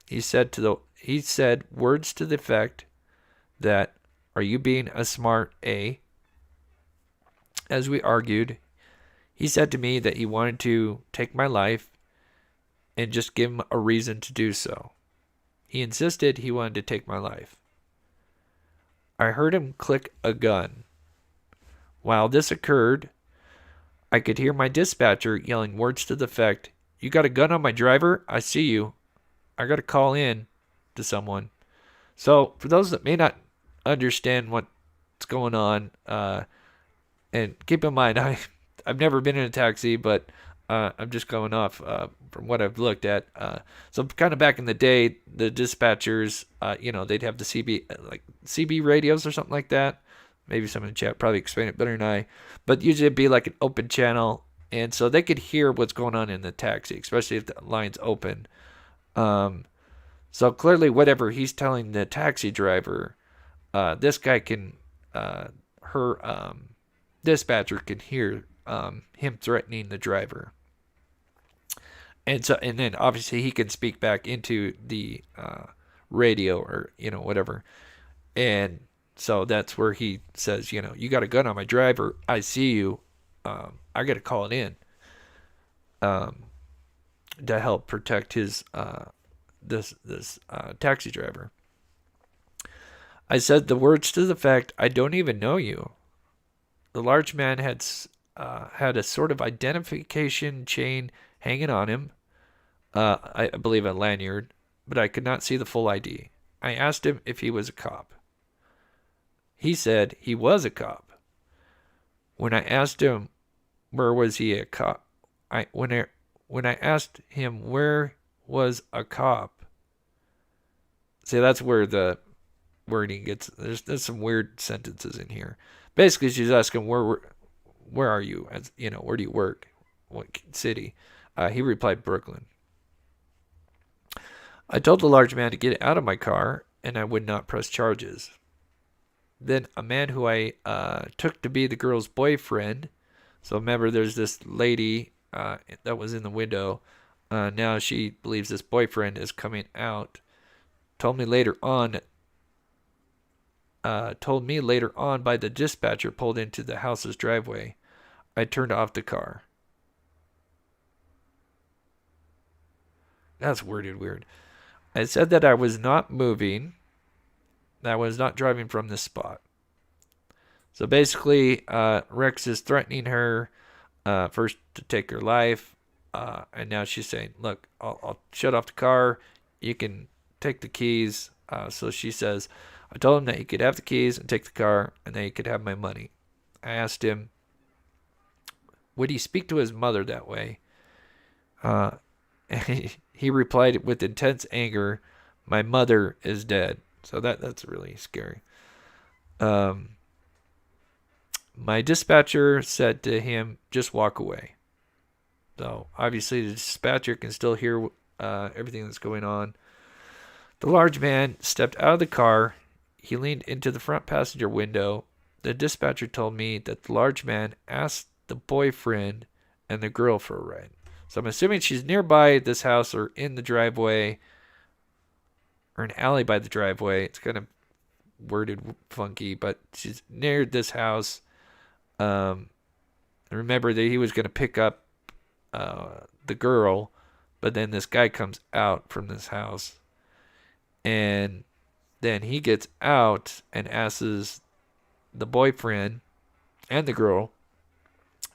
Speaker 1: He said words to the effect that, "Are you being a smart A?" As we argued, he said to me that he wanted to take my life and just give him a reason to do so. He insisted he wanted to take my life. I heard him click a gun. While this occurred, I could hear my dispatcher yelling words to the effect, "You got a gun on my driver? I see you. I got to call in," to someone. So for those that may not understand what's going on, and keep in mind, I've never been in a taxi, but I'm just going off from what I've looked at. So kind of back in the day, the dispatchers, they'd have the CB radios or something like that. Maybe someone in the chat probably explain it better than I. But usually it'd be like an open channel, and so they could hear what's going on in the taxi, especially if the line's open. So clearly, whatever he's telling the taxi driver, this guy her dispatcher can hear him threatening the driver. And then obviously he can speak back into the radio or whatever. And so that's where he says, "You got a gun on my driver. I see you. I got to call it in to help protect his this taxi driver." I said the words to the effect, "I don't even know you." The large man had a sort of identification chain hanging on him. I believe a lanyard, but I could not see the full ID. I asked him if he was a cop. He said he was a cop. When I asked him where was he a cop, when I asked him where was a cop, see, that's where the wording gets. There's some weird sentences in here. Basically, she's asking where are you? Where do you work? What city? He replied, "Brooklyn." I told the large man to get out of my car, and I would not press charges. Then a man who I took to be the girl's boyfriend. So remember, there's this lady that was in the window. Now she believes this boyfriend is coming out. Told me later on by the dispatcher pulled into the house's driveway. I turned off the car. That's worded weird. I said that I was not moving. That I was not driving from this spot. So basically, Rex is threatening her first to take her life. And now she's saying, "Look, I'll shut off the car. You can take the keys." So she says, I told him that he could have the keys and take the car, and that he could have my money. I asked him, would he speak to his mother that way? And he replied with intense anger, "My mother is dead." So that's really scary. My dispatcher said to him, "Just walk away." So obviously the dispatcher can still hear everything that's going on. The large man stepped out of the car. He leaned into the front passenger window. The dispatcher told me that the large man asked the boyfriend and the girl for a ride. So I'm assuming she's nearby this house or in the driveway or an alley by the driveway. It's kind of worded funky, but she's near this house. Remember that he was going to pick up the girl, but then this guy comes out from this house, and then he gets out and asks the boyfriend and the girl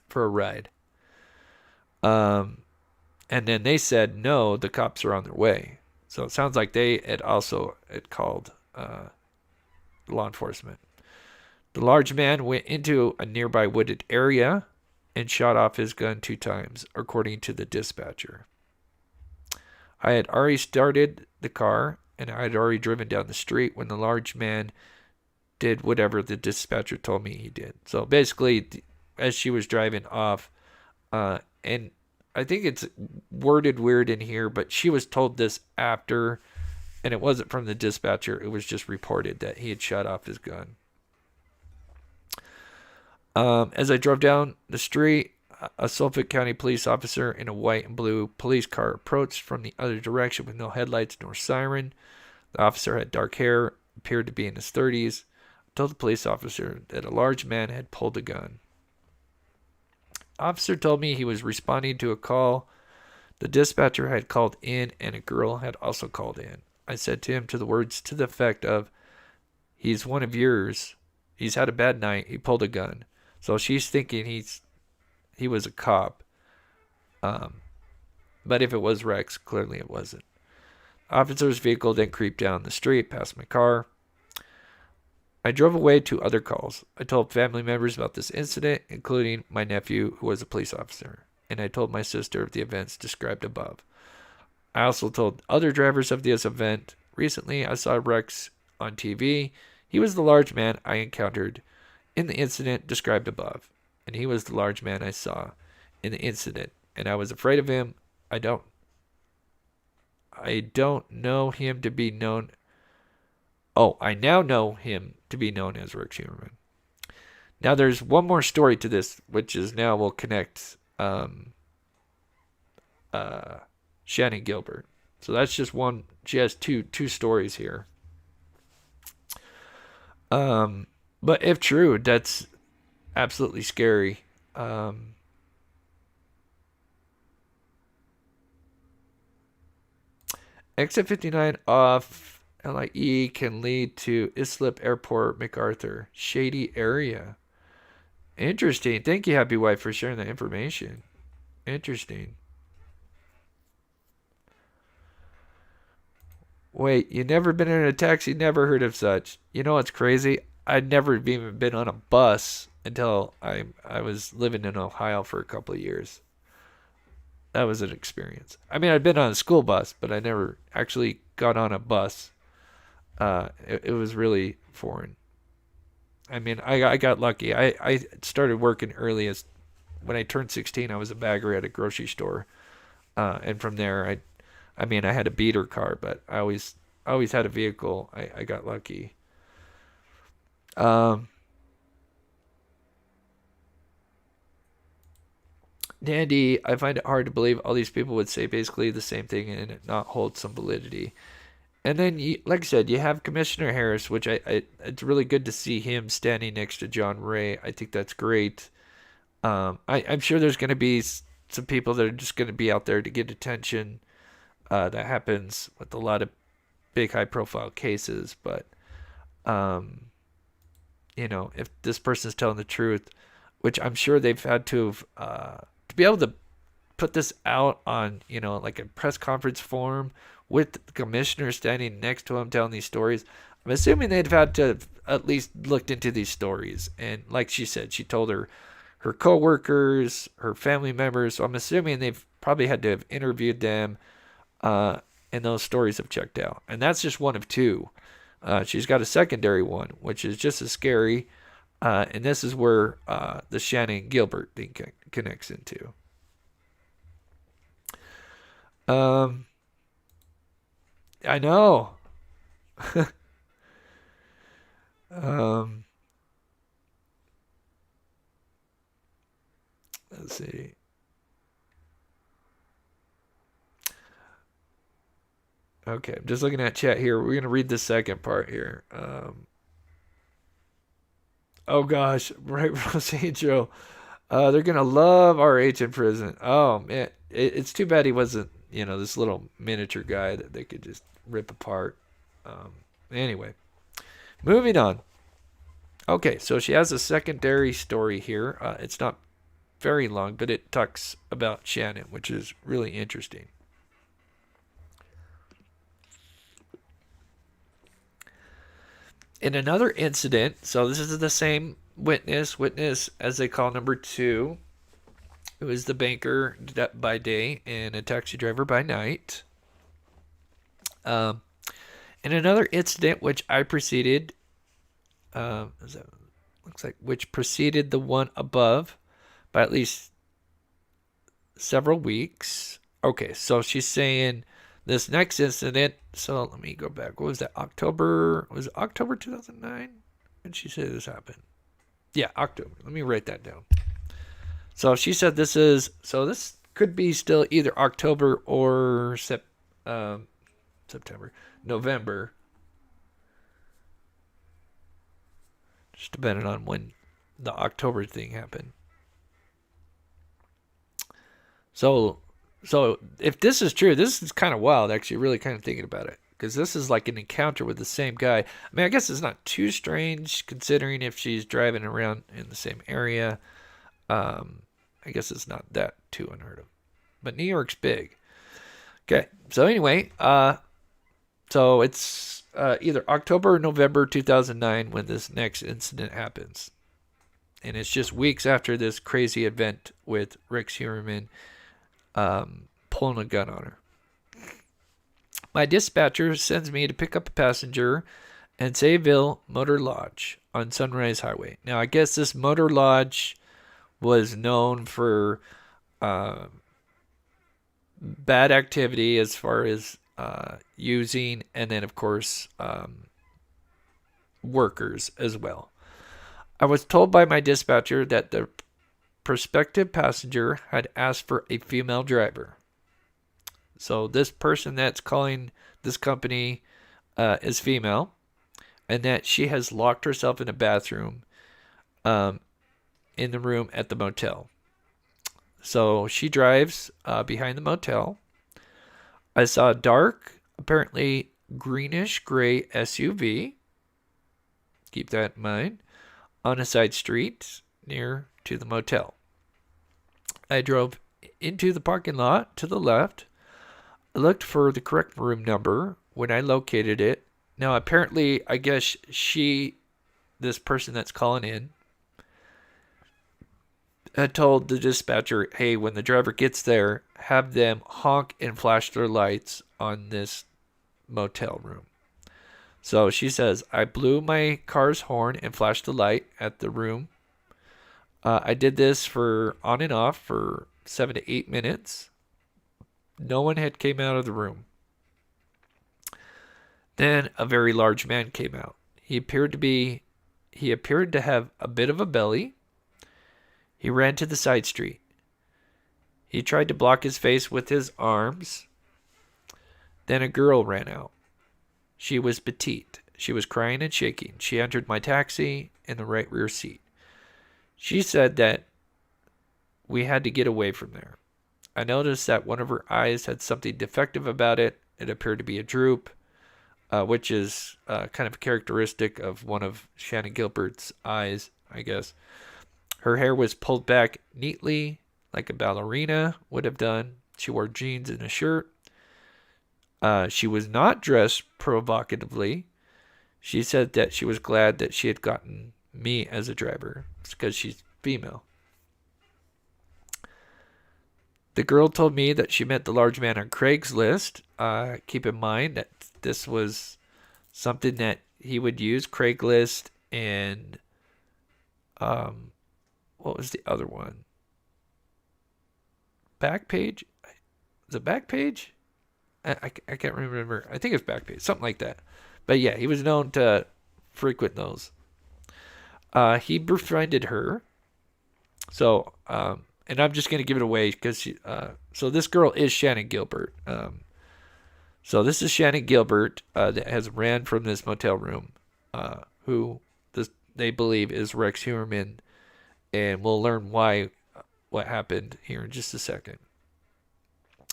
Speaker 1: for a ride. And then they said, no, the cops are on their way. So it sounds like they had called law enforcement. The large man went into a nearby wooded area and shot off his gun 2 times, according to the dispatcher. I had already started the car, and I had already driven down the street when the large man did whatever the dispatcher told me he did. So basically, as she was driving off, and I think it's worded weird in here, but she was told this after, and it wasn't from the dispatcher. It was just reported that he had shot off his gun. As I drove down the street, a Suffolk County police officer in a white and blue police car approached from the other direction with no headlights nor siren. The officer had dark hair, appeared to be in his 30s. I told the police officer that a large man had pulled a gun. The officer told me he was responding to a call. The dispatcher had called in and a girl had also called in. I said to him the words to the effect of, "He's one of yours. He's had a bad night. He pulled a gun." So she's thinking he was a cop. But if it was Rex, clearly it wasn't. Officer's vehicle then creeped down the street past my car. I drove away to other calls. I told family members about this incident, including my nephew, who was a police officer, and I told my sister of the events described above. I also told other drivers of this event. Recently, I saw Rex on TV. He was the large man I encountered in the incident described above, and he was the large man I saw in the incident, and I was afraid of him. I don't know him to be known. Oh, I now know him to be known as Rex Heuermann. Now, there's one more story to this, which is now will connect Shannon Gilbert. So that's just one. She has two stories here. But if true, that's absolutely scary. Exit 59 off LIE can lead to Islip Airport, MacArthur. Shady area. Interesting. Thank you, Happy Wife, for sharing that information. Interesting. Wait, you never been in a taxi? Never heard of such. You know what's crazy? I'd never even been on a bus until I was living in Ohio for a couple of years. That was an experience. I mean, I'd been on a school bus, but I never actually got on a bus. It was really foreign. I mean, I got lucky. I started working early. When I turned 16, I was a bagger at a grocery store. And from there, I had a beater car, but I always had a vehicle. I got lucky. Dandy, I find it hard to believe all these people would say basically the same thing and it not hold some validity. And then, like I said, you have Commissioner Harris, which it's really good to see him standing next to John Ray. I think that's great. I'm sure there's going to be some people that are just going to be out there to get attention. That happens with a lot of big high-profile cases. But, if this person's telling the truth, which I'm sure they've had to have, to be able to put this out on, like a press conference forum with the commissioner standing next to him telling these stories, I'm assuming they'd have had to have at least looked into these stories. And like she said, she told her co-workers, her family members. So I'm assuming they've probably had to have interviewed them, and those stories have checked out. And that's just one of two. She's got a secondary one, which is just as scary. And this is where the Shannon Gilbert thing connects into. Um, I know. um, let's see. Okay, I'm just looking at chat here. We're gonna read the second part here. Oh gosh, right, Rosangel. They're gonna love RH in prison. Oh man, it's too bad he wasn't, this little miniature guy that they could just rip apart. Anyway, moving on. Okay, so she has a secondary story here. It's not very long, but it talks about Shannon, which is really interesting. In another incident, so this is the same witness as they call number two. It was the banker by day and a taxi driver by night. In another incident, which I preceded, which preceded the one above by at least several weeks. Okay, so she's saying this next incident. So let me go back. What was that? October? Was it October 2009? When did she say this happened? Yeah, October. Let me write that down. So she said this could be still either October or September, November. Just depending on when the October thing happened. So if this is true, this is kind of wild, actually, really kind of thinking about it. Because this is like an encounter with the same guy. I mean, I guess it's not too strange considering if she's driving around in the same area. I guess it's not that too unheard of. But New York's big. Okay, so anyway, so it's either October or November 2009 when this next incident happens. And it's just weeks after this crazy event with Rex Heuermann pulling a gun on her. My dispatcher sends me to pick up a passenger in Sayville Motor Lodge on Sunrise Highway. Now, I guess this Motor Lodge was known for bad activity as far as using, and then, of course, workers as well. I was told by my dispatcher that the prospective passenger had asked for a female driver. So this person that's calling this company is female, and that she has locked herself in a bathroom in the room at the motel. So she drives behind the motel. I saw a dark, apparently greenish gray SUV. Keep that in mind. On a side street near to the motel. I drove into the parking lot to the left. I looked for the correct room number. When I located it, now apparently, I guess this person that's calling in, had told the dispatcher, hey, when the driver gets there, have them honk and flash their lights on this motel room. So she says, I blew my car's horn and flashed the light at the room. I did this for on and off for 7 to 8 minutes. No one had came out of the room. Then a very large man came out. He appeared to have a bit of a belly. He ran to the side street. He tried to block his face with his arms. Then a girl ran out. She was petite. She was crying and shaking. She entered my taxi in the right rear seat. She said that we had to get away from there. I noticed that one of her eyes had something defective about it. It appeared to be a droop, which is kind of characteristic of one of Shannon Gilbert's eyes, I guess. Her hair was pulled back neatly, like a ballerina would have done. She wore jeans and a shirt. She was not dressed provocatively. She said that she was glad that she had gotten me as a driver. It's because she's female. The girl told me that she met the large man on Craigslist. Keep in mind that this was something that he would use, Craigslist, and what was the other one? Backpage? the back page? I can't remember. I think it's back page, something like that. But yeah, he was known to frequent those. He befriended her. So, and I'm just going to give it away because so this girl is Shannon Gilbert. So this is Shannon Gilbert that has ran from this motel room, who they believe is Rex Heuermann, and we'll learn what happened here in just a second.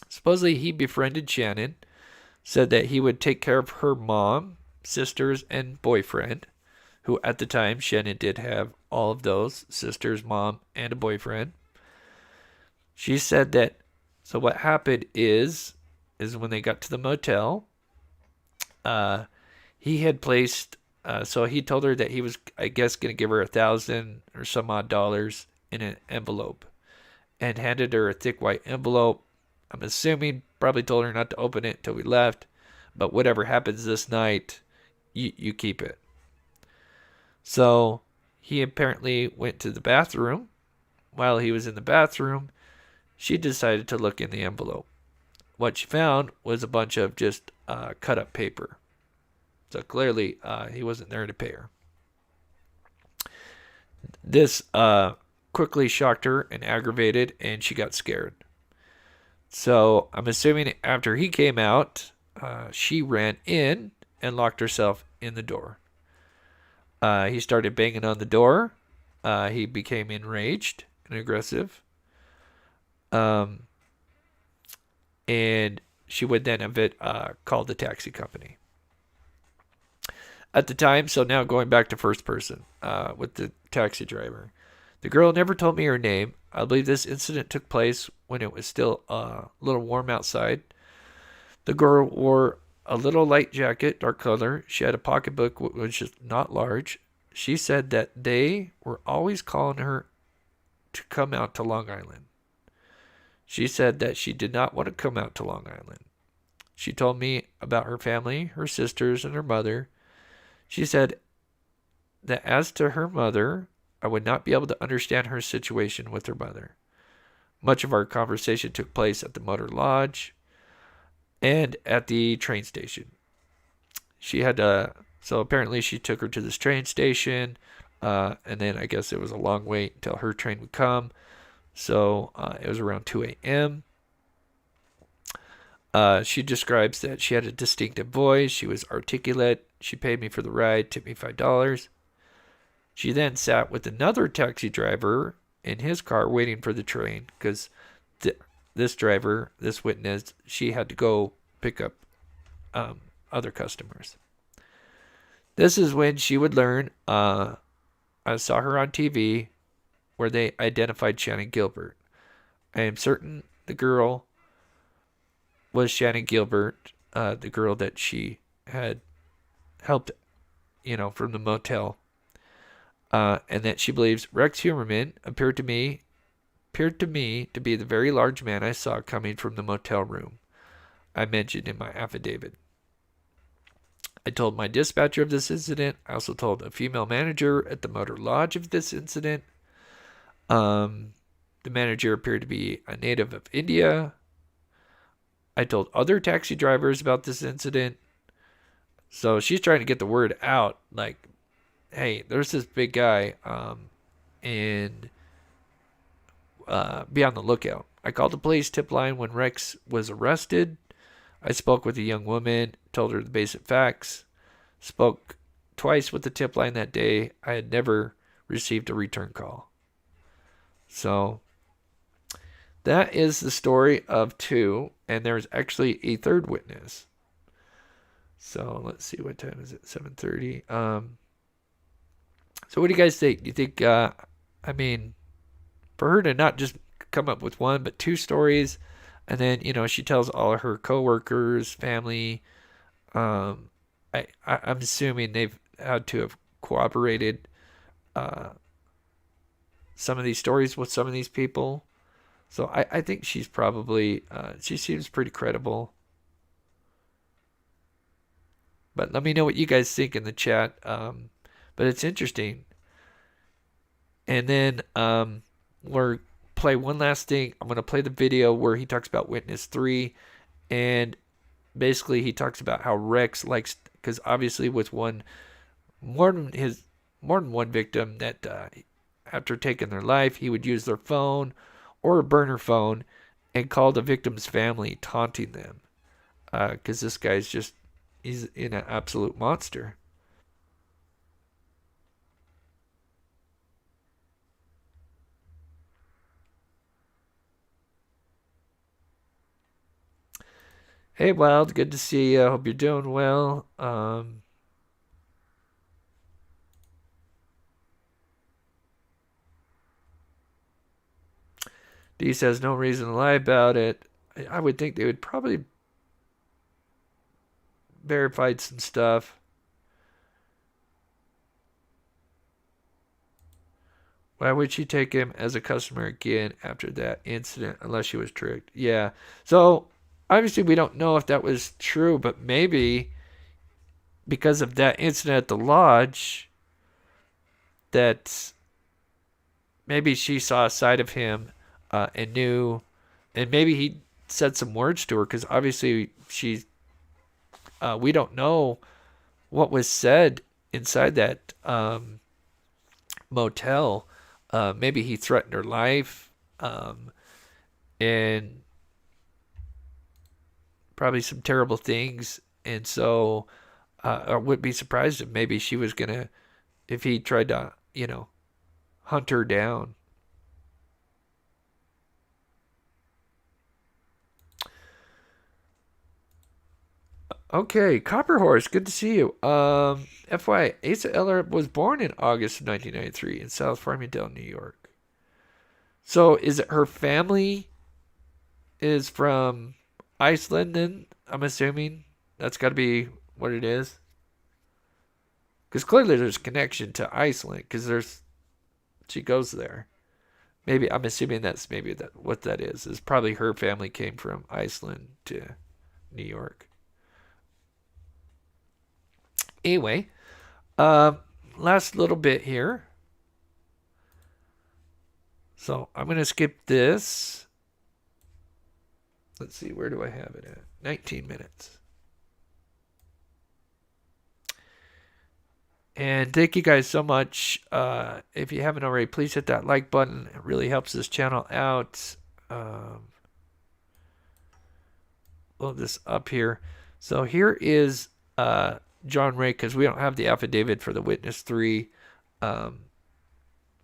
Speaker 1: Supposedly he befriended Shannon, said that he would take care of her mom, sisters, and boyfriend, who at the time Shannon did have all of those, sisters, mom, and a boyfriend. She said that, so what happened is when they got to the motel, he had placed, so he told her that he was, I guess, going to give her $1,000 or some odd dollars in an envelope, and handed her a thick white envelope. I'm assuming probably told her not to open it until we left, but whatever happens this night, you keep it. So he apparently went to the bathroom. While he was in the bathroom, she decided to look in the envelope. What she found was a bunch of just cut up paper. So clearly he wasn't there to pay her. This quickly shocked her and aggravated, and she got scared. So I'm assuming after he came out, she ran in and locked herself in the door. He started banging on the door. He became enraged and aggressive. And she would then call the taxi company. At the time, so now going back to first person with the taxi driver. The girl never told me her name. I believe this incident took place when it was still a little warm outside. The girl wore a little light jacket, dark color. She had a pocketbook which was just not large. She said that they were always calling her to come out to Long Island. She said that she did not want to come out to Long Island. She told me about her family, her sisters, and her mother. She said that as to her mother, I would not be able to understand her situation with her mother. Much of our conversation took place at the motor lodge and at the train station. So apparently she took her to this train station, and then I guess it was a long wait until her train would come. So it was around 2 a.m. She describes that she had a distinctive voice. She was articulate. She paid me for the ride, tipped me $5. She then sat with another taxi driver in his car waiting for the train because this witness, she had to go pick up other customers. This is when she would learn, I saw her on TV where they identified Shannon Gilbert. I am certain the girl was Shannon Gilbert, the girl that she had helped, from the motel. And that she believes Rex Heuermann appeared to me to be the very large man I saw coming from the motel room I mentioned in my affidavit. I told my dispatcher of this incident. I also told a female manager at the motor lodge of this incident. The manager appeared to be a native of India. I told other taxi drivers about this incident. So she's trying to get the word out, like, hey, there's this big guy, and be on the lookout. I called the police tip line when Rex was arrested. I spoke with a young woman, told her the basic facts, spoke twice with the tip line that day. I had never received a return call. So that is the story of two, and there's actually a third witness. So let's see, what time is it? 7:30. So what do you guys think? Do you think, for her to not just come up with one, but two stories, and then, she tells all of her coworkers, family, I'm assuming they've had to have corroborated some of these stories with some of these people. So I think she's probably, she seems pretty credible. But let me know what you guys think in the chat. But it's interesting. And then we're play one last thing. I'm going to play the video where he talks about witness 3, and basically he talks about how Rex likes, because obviously with more than one victim that after taking their life, he would use their phone or a burner phone and call the victim's family, taunting them, because this guy's he's an absolute monster. Hey, Wild, good to see you. Hope you're doing well. D says no reason to lie about it. I would think they would probably verify some stuff. Why would she take him as a customer again after that incident unless she was tricked? Yeah. So obviously we don't know if that was true, but maybe because of that incident at the lodge, that maybe she saw a side of him and knew, and maybe he said some words to her, because obviously we don't know what was said inside that motel. Maybe he threatened her life, and probably some terrible things. And so I wouldn't be surprised if maybe she was if he tried to, hunt her down. Okay, Copper Horse, good to see you. FYI, Asa Eller was born in August of 1993 in South Farmingdale, New York. So is it her family is from Iceland then? I'm assuming that's got to be what it is. Because clearly there's connection to Iceland, because she goes there. Maybe I'm assuming that's maybe what that is probably her family came from Iceland to New York. Anyway, last little bit here. So I'm going to skip this. Let's see, where do I have it at? 19 minutes. And thank you guys so much. If you haven't already, please hit that like button. It really helps this channel out. Load this up here. So here is John Ray, because we don't have the affidavit for the witness 3. But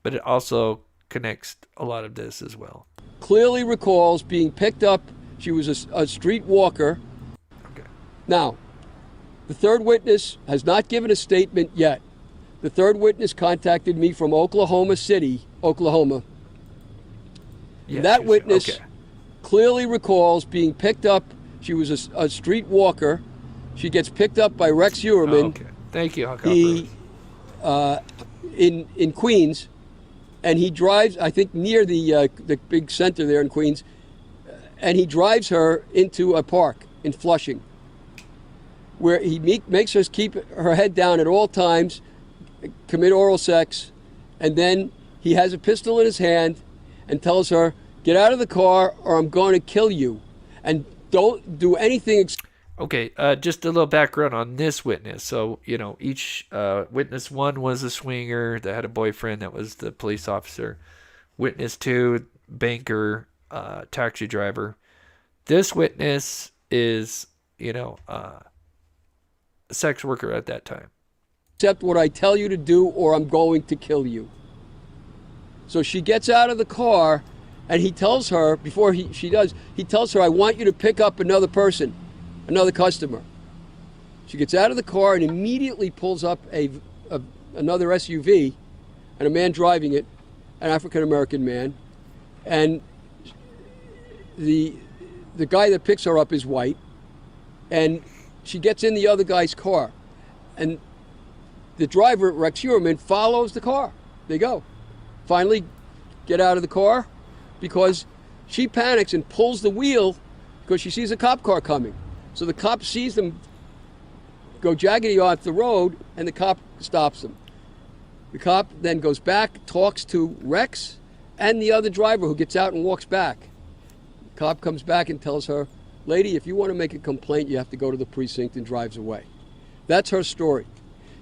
Speaker 1: it also connects a lot of this as well.
Speaker 4: Clearly recalls being picked up. She was a street walker.
Speaker 1: Okay.
Speaker 4: Now, the third witness has not given a statement yet. The third witness contacted me from Oklahoma City, Oklahoma.
Speaker 1: Yeah,
Speaker 4: that witness
Speaker 1: okay.
Speaker 4: clearly recalls being picked up. She was a street walker. She gets picked up by Rex Heuermann.
Speaker 1: Oh, okay. Thank you.
Speaker 4: He, in Queens, and he drives, I think, near the big center there in Queens, and he drives her into a park in Flushing, where he makes her keep her head down at all times, commit oral sex, and then he has a pistol in his hand and tells her, "Get out of the car or I'm going to kill you, and don't do anything."
Speaker 1: Okay, just a little background on this witness. So, each witness 1 was a swinger that had a boyfriend that was the police officer. Witness 2, banker, taxi driver. This witness is, a sex worker at that time.
Speaker 4: Accept what I tell you to do or I'm going to kill you. So she gets out of the car and he tells her, before she does, he tells her, "I want you to pick up another person, another customer." She gets out of the car and immediately pulls up another SUV and a man driving it, an African-American man. And the guy that picks her up is white. And she gets in the other guy's car. And the driver, Rex Heuermann, follows the car. They go. Finally get out of the car because she panics and pulls the wheel because she sees a cop car coming. So the cop sees them go jaggedy off the road, and the cop stops them. The cop then goes back, talks to Rex, and the other driver who gets out and walks back. Cop comes back and tells her, lady, if you want to make a complaint, you have to go to the precinct, and drives away. That's her story.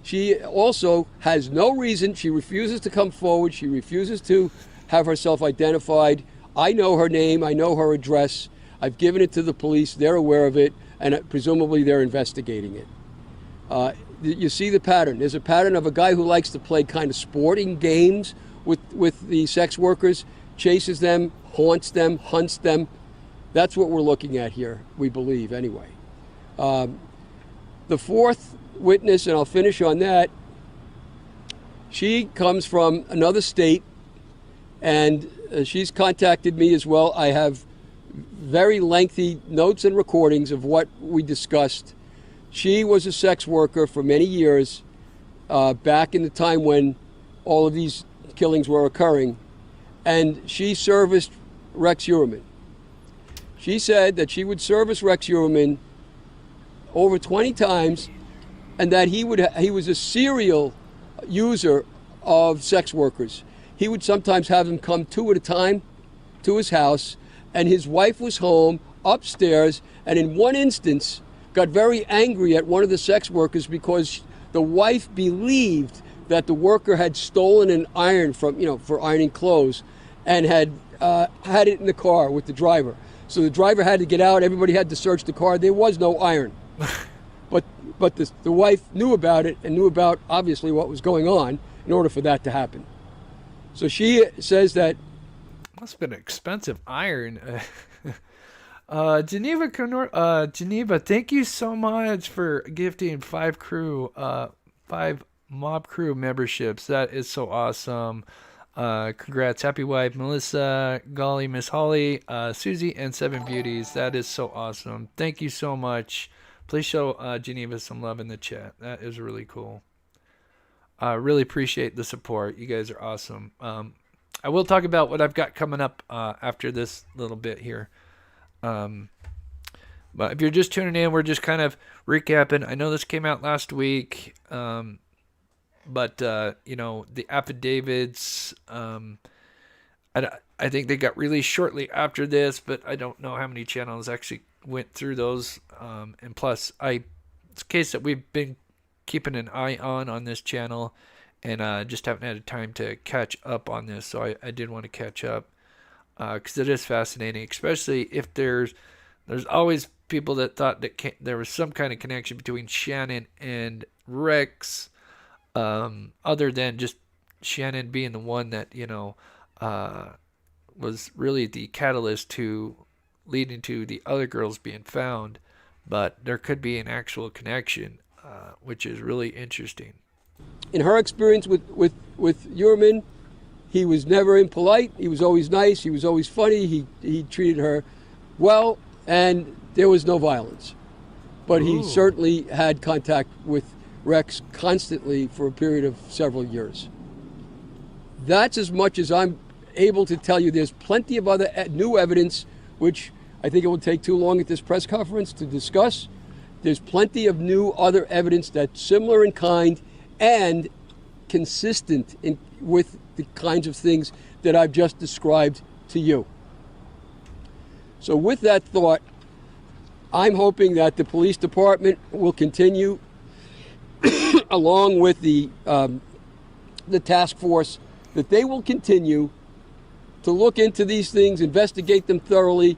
Speaker 4: She also has no reason. She refuses to come forward. She refuses to have herself identified. I know her name. I know her address. I've given it to the police. They're aware of it, and presumably they're investigating it. You see the pattern. There's a pattern of a guy who likes to play kind of sporting games with the sex workers, chases them, haunts them, hunts them. That's what we're looking at here, we believe, anyway. The fourth witness, and I'll finish on that, she comes from another state, and she's contacted me as well. I have very lengthy notes and recordings of what we discussed. She was a sex worker for many years, back in the time when all of these killings were occurring, and she serviced Rex Heuermann. She said that she would service Rex Heuermann over 20 times, and that he was a serial user of sex workers. He would sometimes have them come 2 at a time to his house, and his wife was home upstairs, and in one instance got very angry at one of the sex workers because the wife believed that the worker had stolen an iron from, for ironing clothes, and had it in the car with the driver. So the driver had to get out. Everybody had to search the car. There was no iron. But the wife knew about it, and knew about, obviously, what was going on in order for that to happen. So she says that...
Speaker 1: Must have been an expensive iron. Geneva, thank you so much for gifting 5 mob crew memberships. That is so awesome. Congrats, Happy Wife, Melissa, Golly, Miss Holly, Susie, and 7 Beauties. That is so awesome. Thank you so much. Please show Geneva some love in the chat. That is really cool. I really appreciate the support. You guys are awesome. I will talk about what I've got coming up after this little bit here. But if you're just tuning in, we're just kind of recapping. I know this came out last week, but the affidavits, I think they got released shortly after this, but I don't know how many channels actually went through those. And plus, it's a case that we've been keeping an eye on this channel, and just haven't had time to catch up on this. So I did want to catch up, because it is fascinating, especially if there's always people that thought that there was some kind of connection between Shannon and Rex, other than just Shannon being the one that was really the catalyst to leading to the other girls being found. But there could be an actual connection, which is really interesting.
Speaker 4: In her experience with Heuermann, he was never impolite. He was always nice. He was always funny. He treated her well, and there was no violence. But he certainly had contact with Rex constantly for a period of several years. That's as much as I'm able to tell you. There's plenty of other new evidence, which I think it will take too long at this press conference to discuss. There's plenty of new other evidence that's similar in kind and consistent with the kinds of things that I've just described to you. So with that thought, I'm hoping that the police department will continue along with the task force, that they will continue to look into these things, investigate them thoroughly.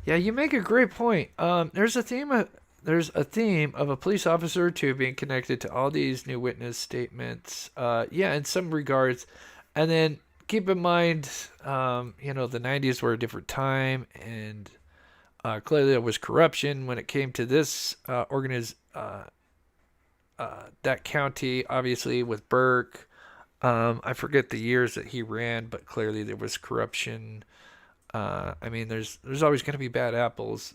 Speaker 1: Yeah, you make a great point. There's a theme of a police officer or two being connected to all these new witness statements. In some regards. And then keep in mind, the 90s were a different time, and clearly there was corruption when it came to this that county, obviously, with Burke. I forget the years that he ran, but clearly there was corruption. There's always going to be bad apples.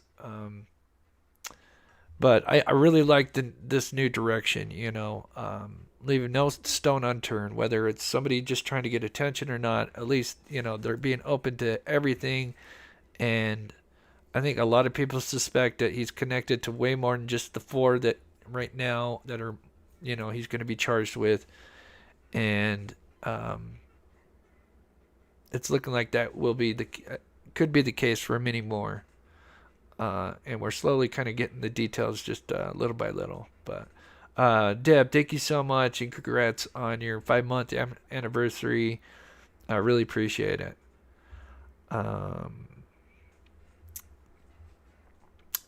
Speaker 1: But I really like this new direction, leaving no stone unturned, whether it's somebody just trying to get attention or not. At least, they're being open to everything. And I think a lot of people suspect that he's connected to way more than just the 4 that right now that are, he's going to be charged with. And it's looking like that will be could be the case for many more. And we're slowly kind of getting the details just little by little. But Deb, thank you so much, and congrats on your 5-month anniversary. I really appreciate it. And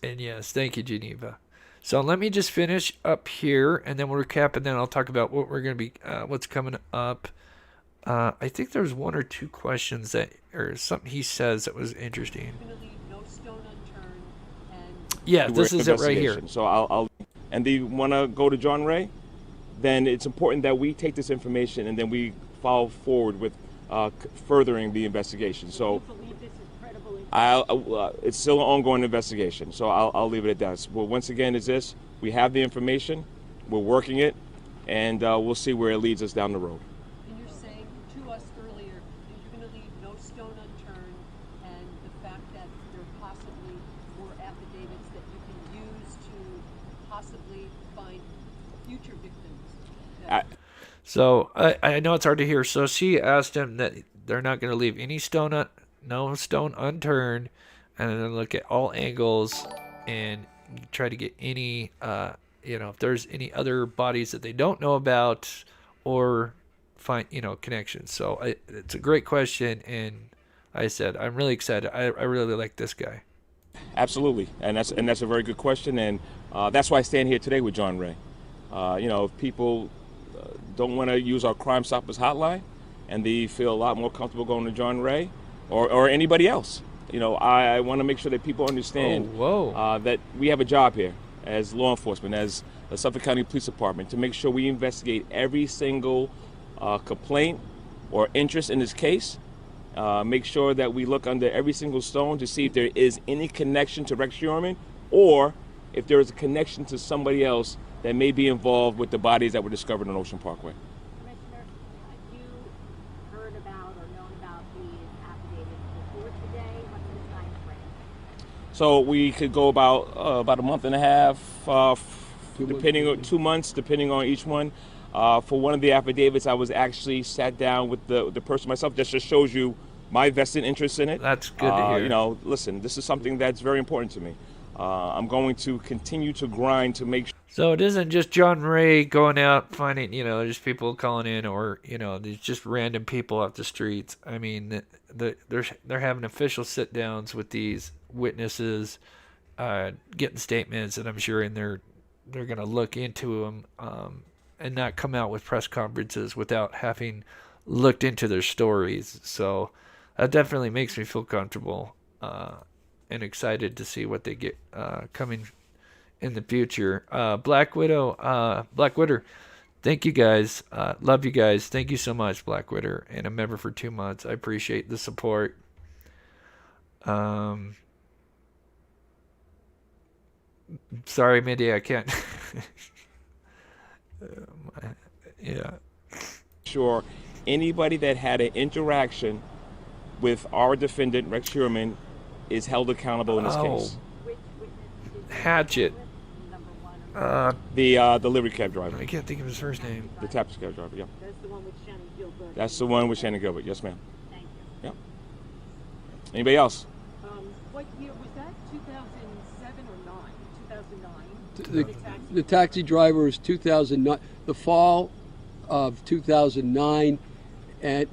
Speaker 1: yes, thank you, Geneva. So let me just finish up here, and then we'll recap, and then I'll talk about what we're going to be, what's coming up. I think there's one or two questions that, or something he says that was interesting.
Speaker 3: No stone unturned, and
Speaker 1: Yeah, this is it right here.
Speaker 5: So I'll and they want to go to John Ray, then it's important that we take this information and then we follow forward with furthering the investigation. So
Speaker 3: you believe this is credible?
Speaker 5: it's still an ongoing investigation. So I'll leave it at that. Well, once again, is this: we have the information, we're working it, and we'll see where it leads us down the road.
Speaker 3: And you're saying to us earlier that you're going to leave no stone unturned, and the fact that there possibly were affidavits that you can use to possibly find future victims.
Speaker 1: So I know it's hard to hear. So she asked him that they're not going to leave no stone unturned, and then look at all angles and try to get any, if there's any other bodies that they don't know about, or find, connections. So it's a great question, and I said I'm really excited. I really like this guy.
Speaker 5: Absolutely, and that's a very good question, and that's why I stand here today with John Ray. If people don't want to use our Crime Stoppers hotline, and they feel a lot more comfortable going to John Ray or anybody else, I want to make sure that people understand that we have a job here as law enforcement, as the Suffolk County Police Department, to make sure we investigate every single complaint or interest in this case. Make sure that we look under every single stone to see if there is any connection to Rex Heuermann, or if there is a connection to somebody else that may be involved with the bodies that were discovered on Ocean Parkway.
Speaker 6: Commissioner, you heard about or known about these affidavits before today? What's the time frame?
Speaker 5: So we could go about a month and a half, depending on 2 months, depending on each one. For one of the affidavits, I was actually sat down with the person myself. That just shows you my vested interest in it.
Speaker 1: That's good to hear.
Speaker 5: Listen, this is something that's very important to me. I'm going to continue to grind to make sure.
Speaker 1: So it isn't just John Ray going out finding, there's people calling in, or, there's just random people off the streets. I mean, they're having official sit downs with these witnesses, getting statements, and I'm sure they're going to look into them, and not come out with press conferences without having looked into their stories. So that definitely makes me feel comfortable, and excited to see what they get coming in the future. Black Widow, thank you guys. Love you guys. Thank you so much, Black Widow, and a member for 2 months. I appreciate the support. Sorry, Mindy, I can't. Yeah.
Speaker 5: Sure, anybody that had an interaction with our defendant, Rex Heuermann, is held accountable in this case.
Speaker 1: Hatchet.
Speaker 5: The delivery cab driver.
Speaker 1: I can't think of his first name.
Speaker 5: The taxi cab driver, yeah.
Speaker 6: That's the one with Shannon Gilbert.
Speaker 5: That's the one with Shannon Gilbert, yes, ma'am.
Speaker 6: Thank you.
Speaker 5: Yeah. Anybody else?
Speaker 3: What year was that? 2007 or 9? 2009.
Speaker 4: The taxi driver is 2009, the fall of 2009, and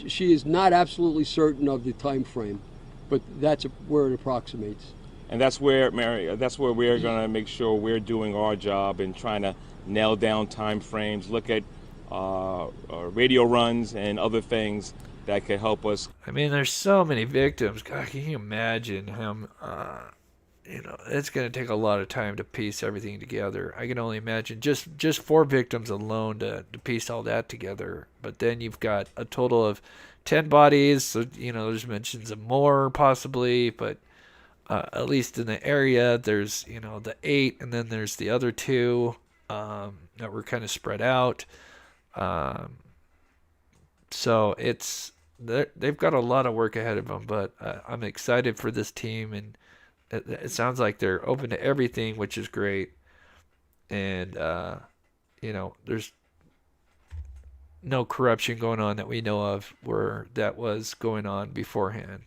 Speaker 4: she is not absolutely certain of the time frame, but that's where it approximates.
Speaker 5: And that's where, Mary, that's where we're going to make sure we're doing our job and trying to nail down time frames, look at radio runs and other things that could help us.
Speaker 1: I mean, there's so many victims. God, can you imagine him? It's going to take a lot of time to piece everything together. I can only imagine just 4 victims alone to piece all that together. But then you've got a total of 10 bodies. So, there's mentions of more possibly, but at least in the area, there's, the 8, and then there's the other 2 that were kind of spread out. So they've got a lot of work ahead of them, but I'm excited for this team, and it sounds like they're open to everything, which is great. And, no corruption going on that we know of where that was going on beforehand.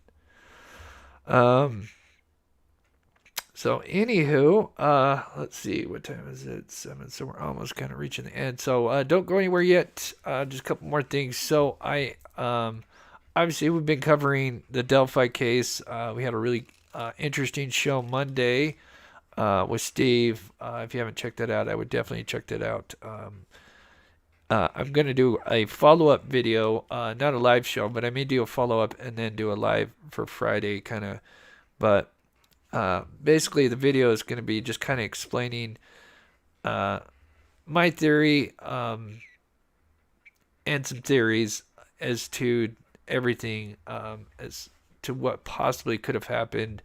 Speaker 1: So anywho, let's see, what time is it? 7, so we're almost kind of reaching the end. So don't go anywhere yet. Just a couple more things. So obviously we've been covering the Delphi case. We had a really interesting show Monday with Steve. If you haven't checked that out, I would definitely check that out. I'm going to do a follow-up video, not a live show, but I may do a follow-up and then do a live for Friday kind of. But basically the video is going to be just kind of explaining my theory and some theories as to everything, as to what possibly could have happened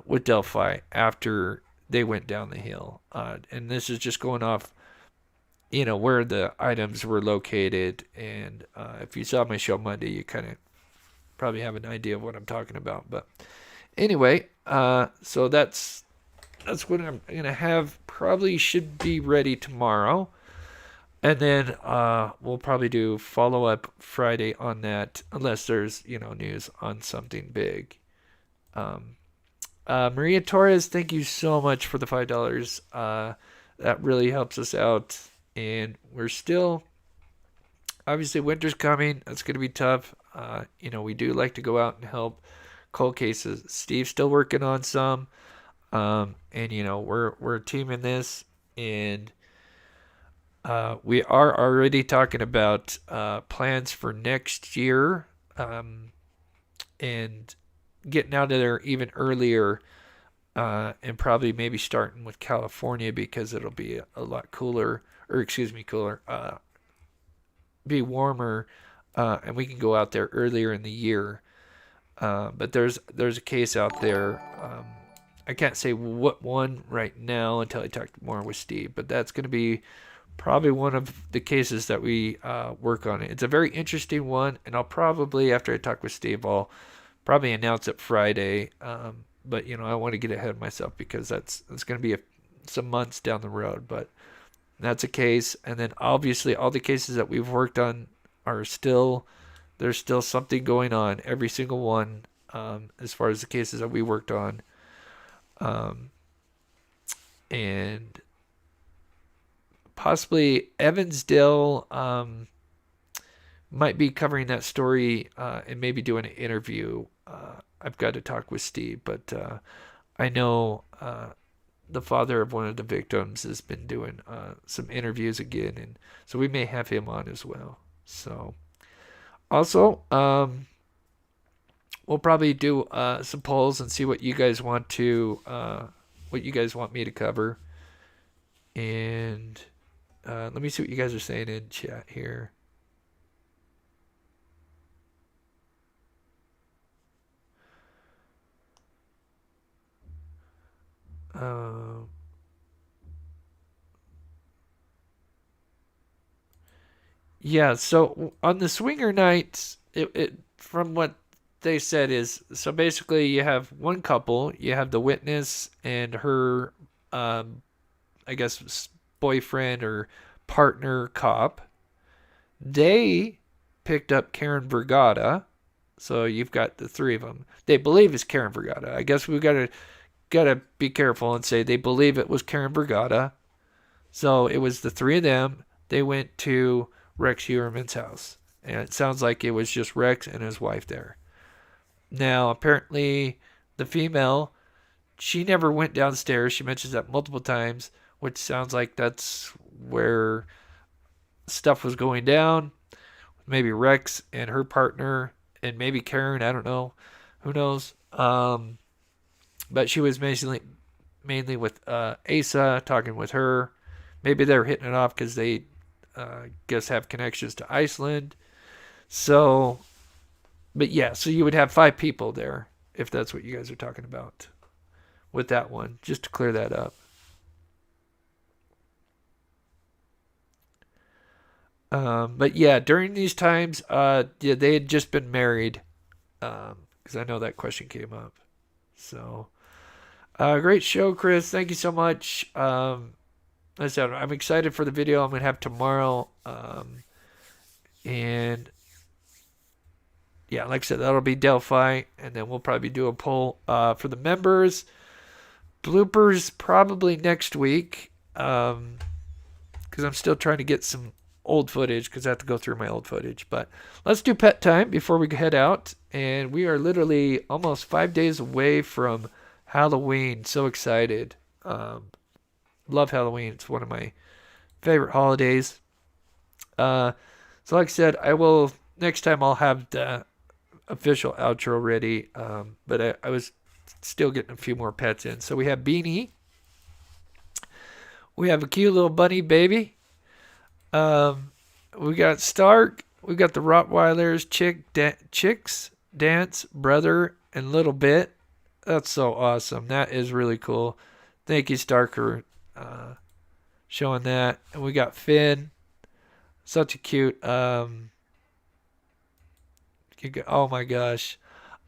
Speaker 1: with Delphi after they went down the hill. And this is just going off, where the items were located. And if you saw my show Monday, you kind of probably have an idea of what I'm talking about. But anyway, so that's what I'm going to have. Probably should be ready tomorrow. And then we'll probably do follow-up Friday on that, unless there's, news on something big. Maria Torres, thank you so much for the $5. That really helps us out. And we're still, obviously winter's coming. That's going to be tough. We do like to go out and help cold cases. Steve's still working on some. And we're a team in this, and we are already talking about plans for next year, and getting out of there even earlier, and probably maybe starting with California because it'll be a lot cooler, be warmer, and we can go out there earlier in the year. But there's a case out there. I can't say what one right now until I talk more with Steve, but that's going to be probably one of the cases that we work on. It's a very interesting one, and I'll probably, after I talk with Steve, I'll probably announce it Friday. But I want to get ahead of myself because that's going to be some months down the road. But that's a case, and then obviously all the cases that we've worked on there's still something going on, every single one, as far as the cases that we worked on. And possibly Evansdale might be covering that story and maybe doing an interview. I've got to talk with Steve, but I know the father of one of the victims has been doing some interviews again, and so we may have him on as well. So also, we'll probably do some polls and see what you guys want me to cover. And let me see what you guys are saying in chat here. Yeah, so on the swinger nights, it from what they said is, so basically you have one couple, you have the witness and her, I guess, boyfriend or partner cop. They picked up Karen Vergata, so you've got the three of them. They believe it's Karen Vergata. I guess we've gotta be careful and say they believe it was Karen Vergata. So it was the three of them. They went to Rex Heuermann's house, and it sounds like it was just Rex and his wife there. Now, apparently, the female, she never went downstairs. She mentions that multiple times, which sounds like that's where stuff was going down. Maybe Rex and her partner, and maybe Karen. I don't know. Who knows? But she was mainly with Asa, talking with her. Maybe they're hitting it off because they, guess, have connections to Iceland. So, but yeah, so you would have 5 people there, if that's what you guys are talking about with that one, just to clear that up. But yeah, during these times, they had just been married, because I know that question came up. So, great show, Chris. Thank you so much. As I said, I'm excited for the video I'm going to have tomorrow. And yeah, like I said, that'll be Delphi, and then we'll probably do a poll for the members. Bloopers probably next week, because I'm still trying to get some old footage, because I have to go through my old footage. But let's do pet time before we head out, and we are literally almost 5 days away from Halloween. So excited. Love Halloween. It's one of my favorite holidays. So like I said, next time I'll have the official outro ready. But I was still getting a few more pets in. So we have Beanie. We have a cute little bunny baby. We got Stark. We got the Rottweilers, Chicks, Dance, Brother, and Little Bit. That's so awesome. That is really cool. Thank you, Stark, for showing that. And we got Finn. Such a cute. Oh my gosh.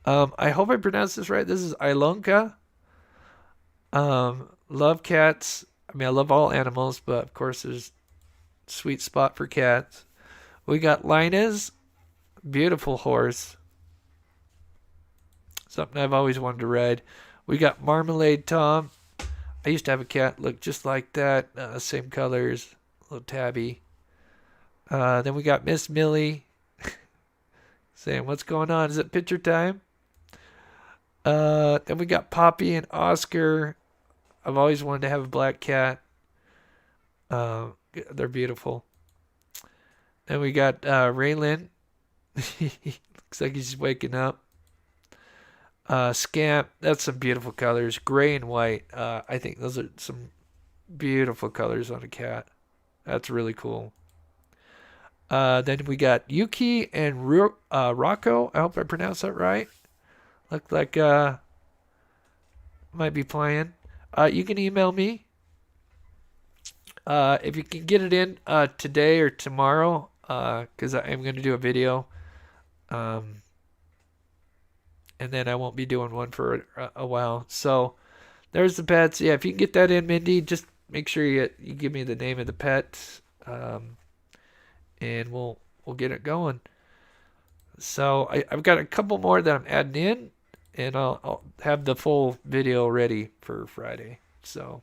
Speaker 1: I hope I pronounced this right. This is Ilonka. Love cats. I mean, I love all animals, but of course there's a sweet spot for cats. We got Linus. Beautiful horse. Something I've always wanted to ride. We got Marmalade Tom. I used to have a cat look just like that. Same colors. Little tabby. Then we got Miss Millie. Saying, what's going on? Is it picture time? Then we got Poppy and Oscar. I've always wanted to have a black cat. They're beautiful. Then we got Raylan. Looks like he's waking up. Scamp. That's some beautiful colors. Gray and white. I think those are some beautiful colors on a cat. That's really cool. Then we got Yuki and Rocco. I hope I pronounced that right. Look like might be playing. You can email me if you can get it in today or tomorrow, because I am going to do a video. And then I won't be doing one for a while. So there's the pets. Yeah, if you can get that in, Mindy, just make sure you give me the name of the pet, and we'll get it going. So I've got a couple more that I'm adding in, and I'll have the full video ready for Friday. So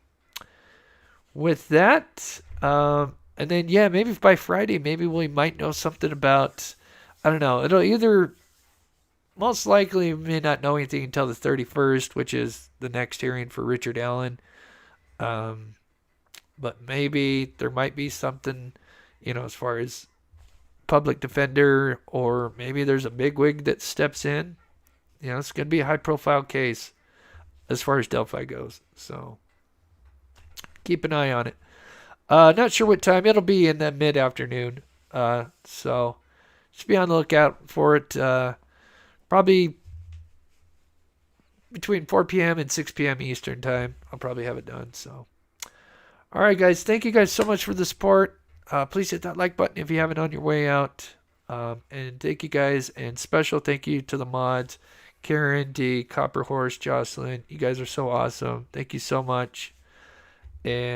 Speaker 1: with that, and then yeah, maybe by Friday, maybe we might know something about, I don't know. It'll either, most likely, we may not know anything until the 31st, which is the next hearing for Richard Allen. But maybe there might be something, as far as public defender, or maybe there's a bigwig that steps in. It's going to be a high-profile case as far as Delphi goes. So keep an eye on it. Not sure what time. It'll be in the mid-afternoon. So just be on the lookout for it. Probably between 4 p.m. and 6 p.m. Eastern time. I'll probably have it done. So, all right, guys. Thank you guys so much for the support. Please hit that like button if you haven't on your way out. And thank you guys. And special thank you to the mods. Karen, D, Copper Horse, Jocelyn. You guys are so awesome. Thank you so much. And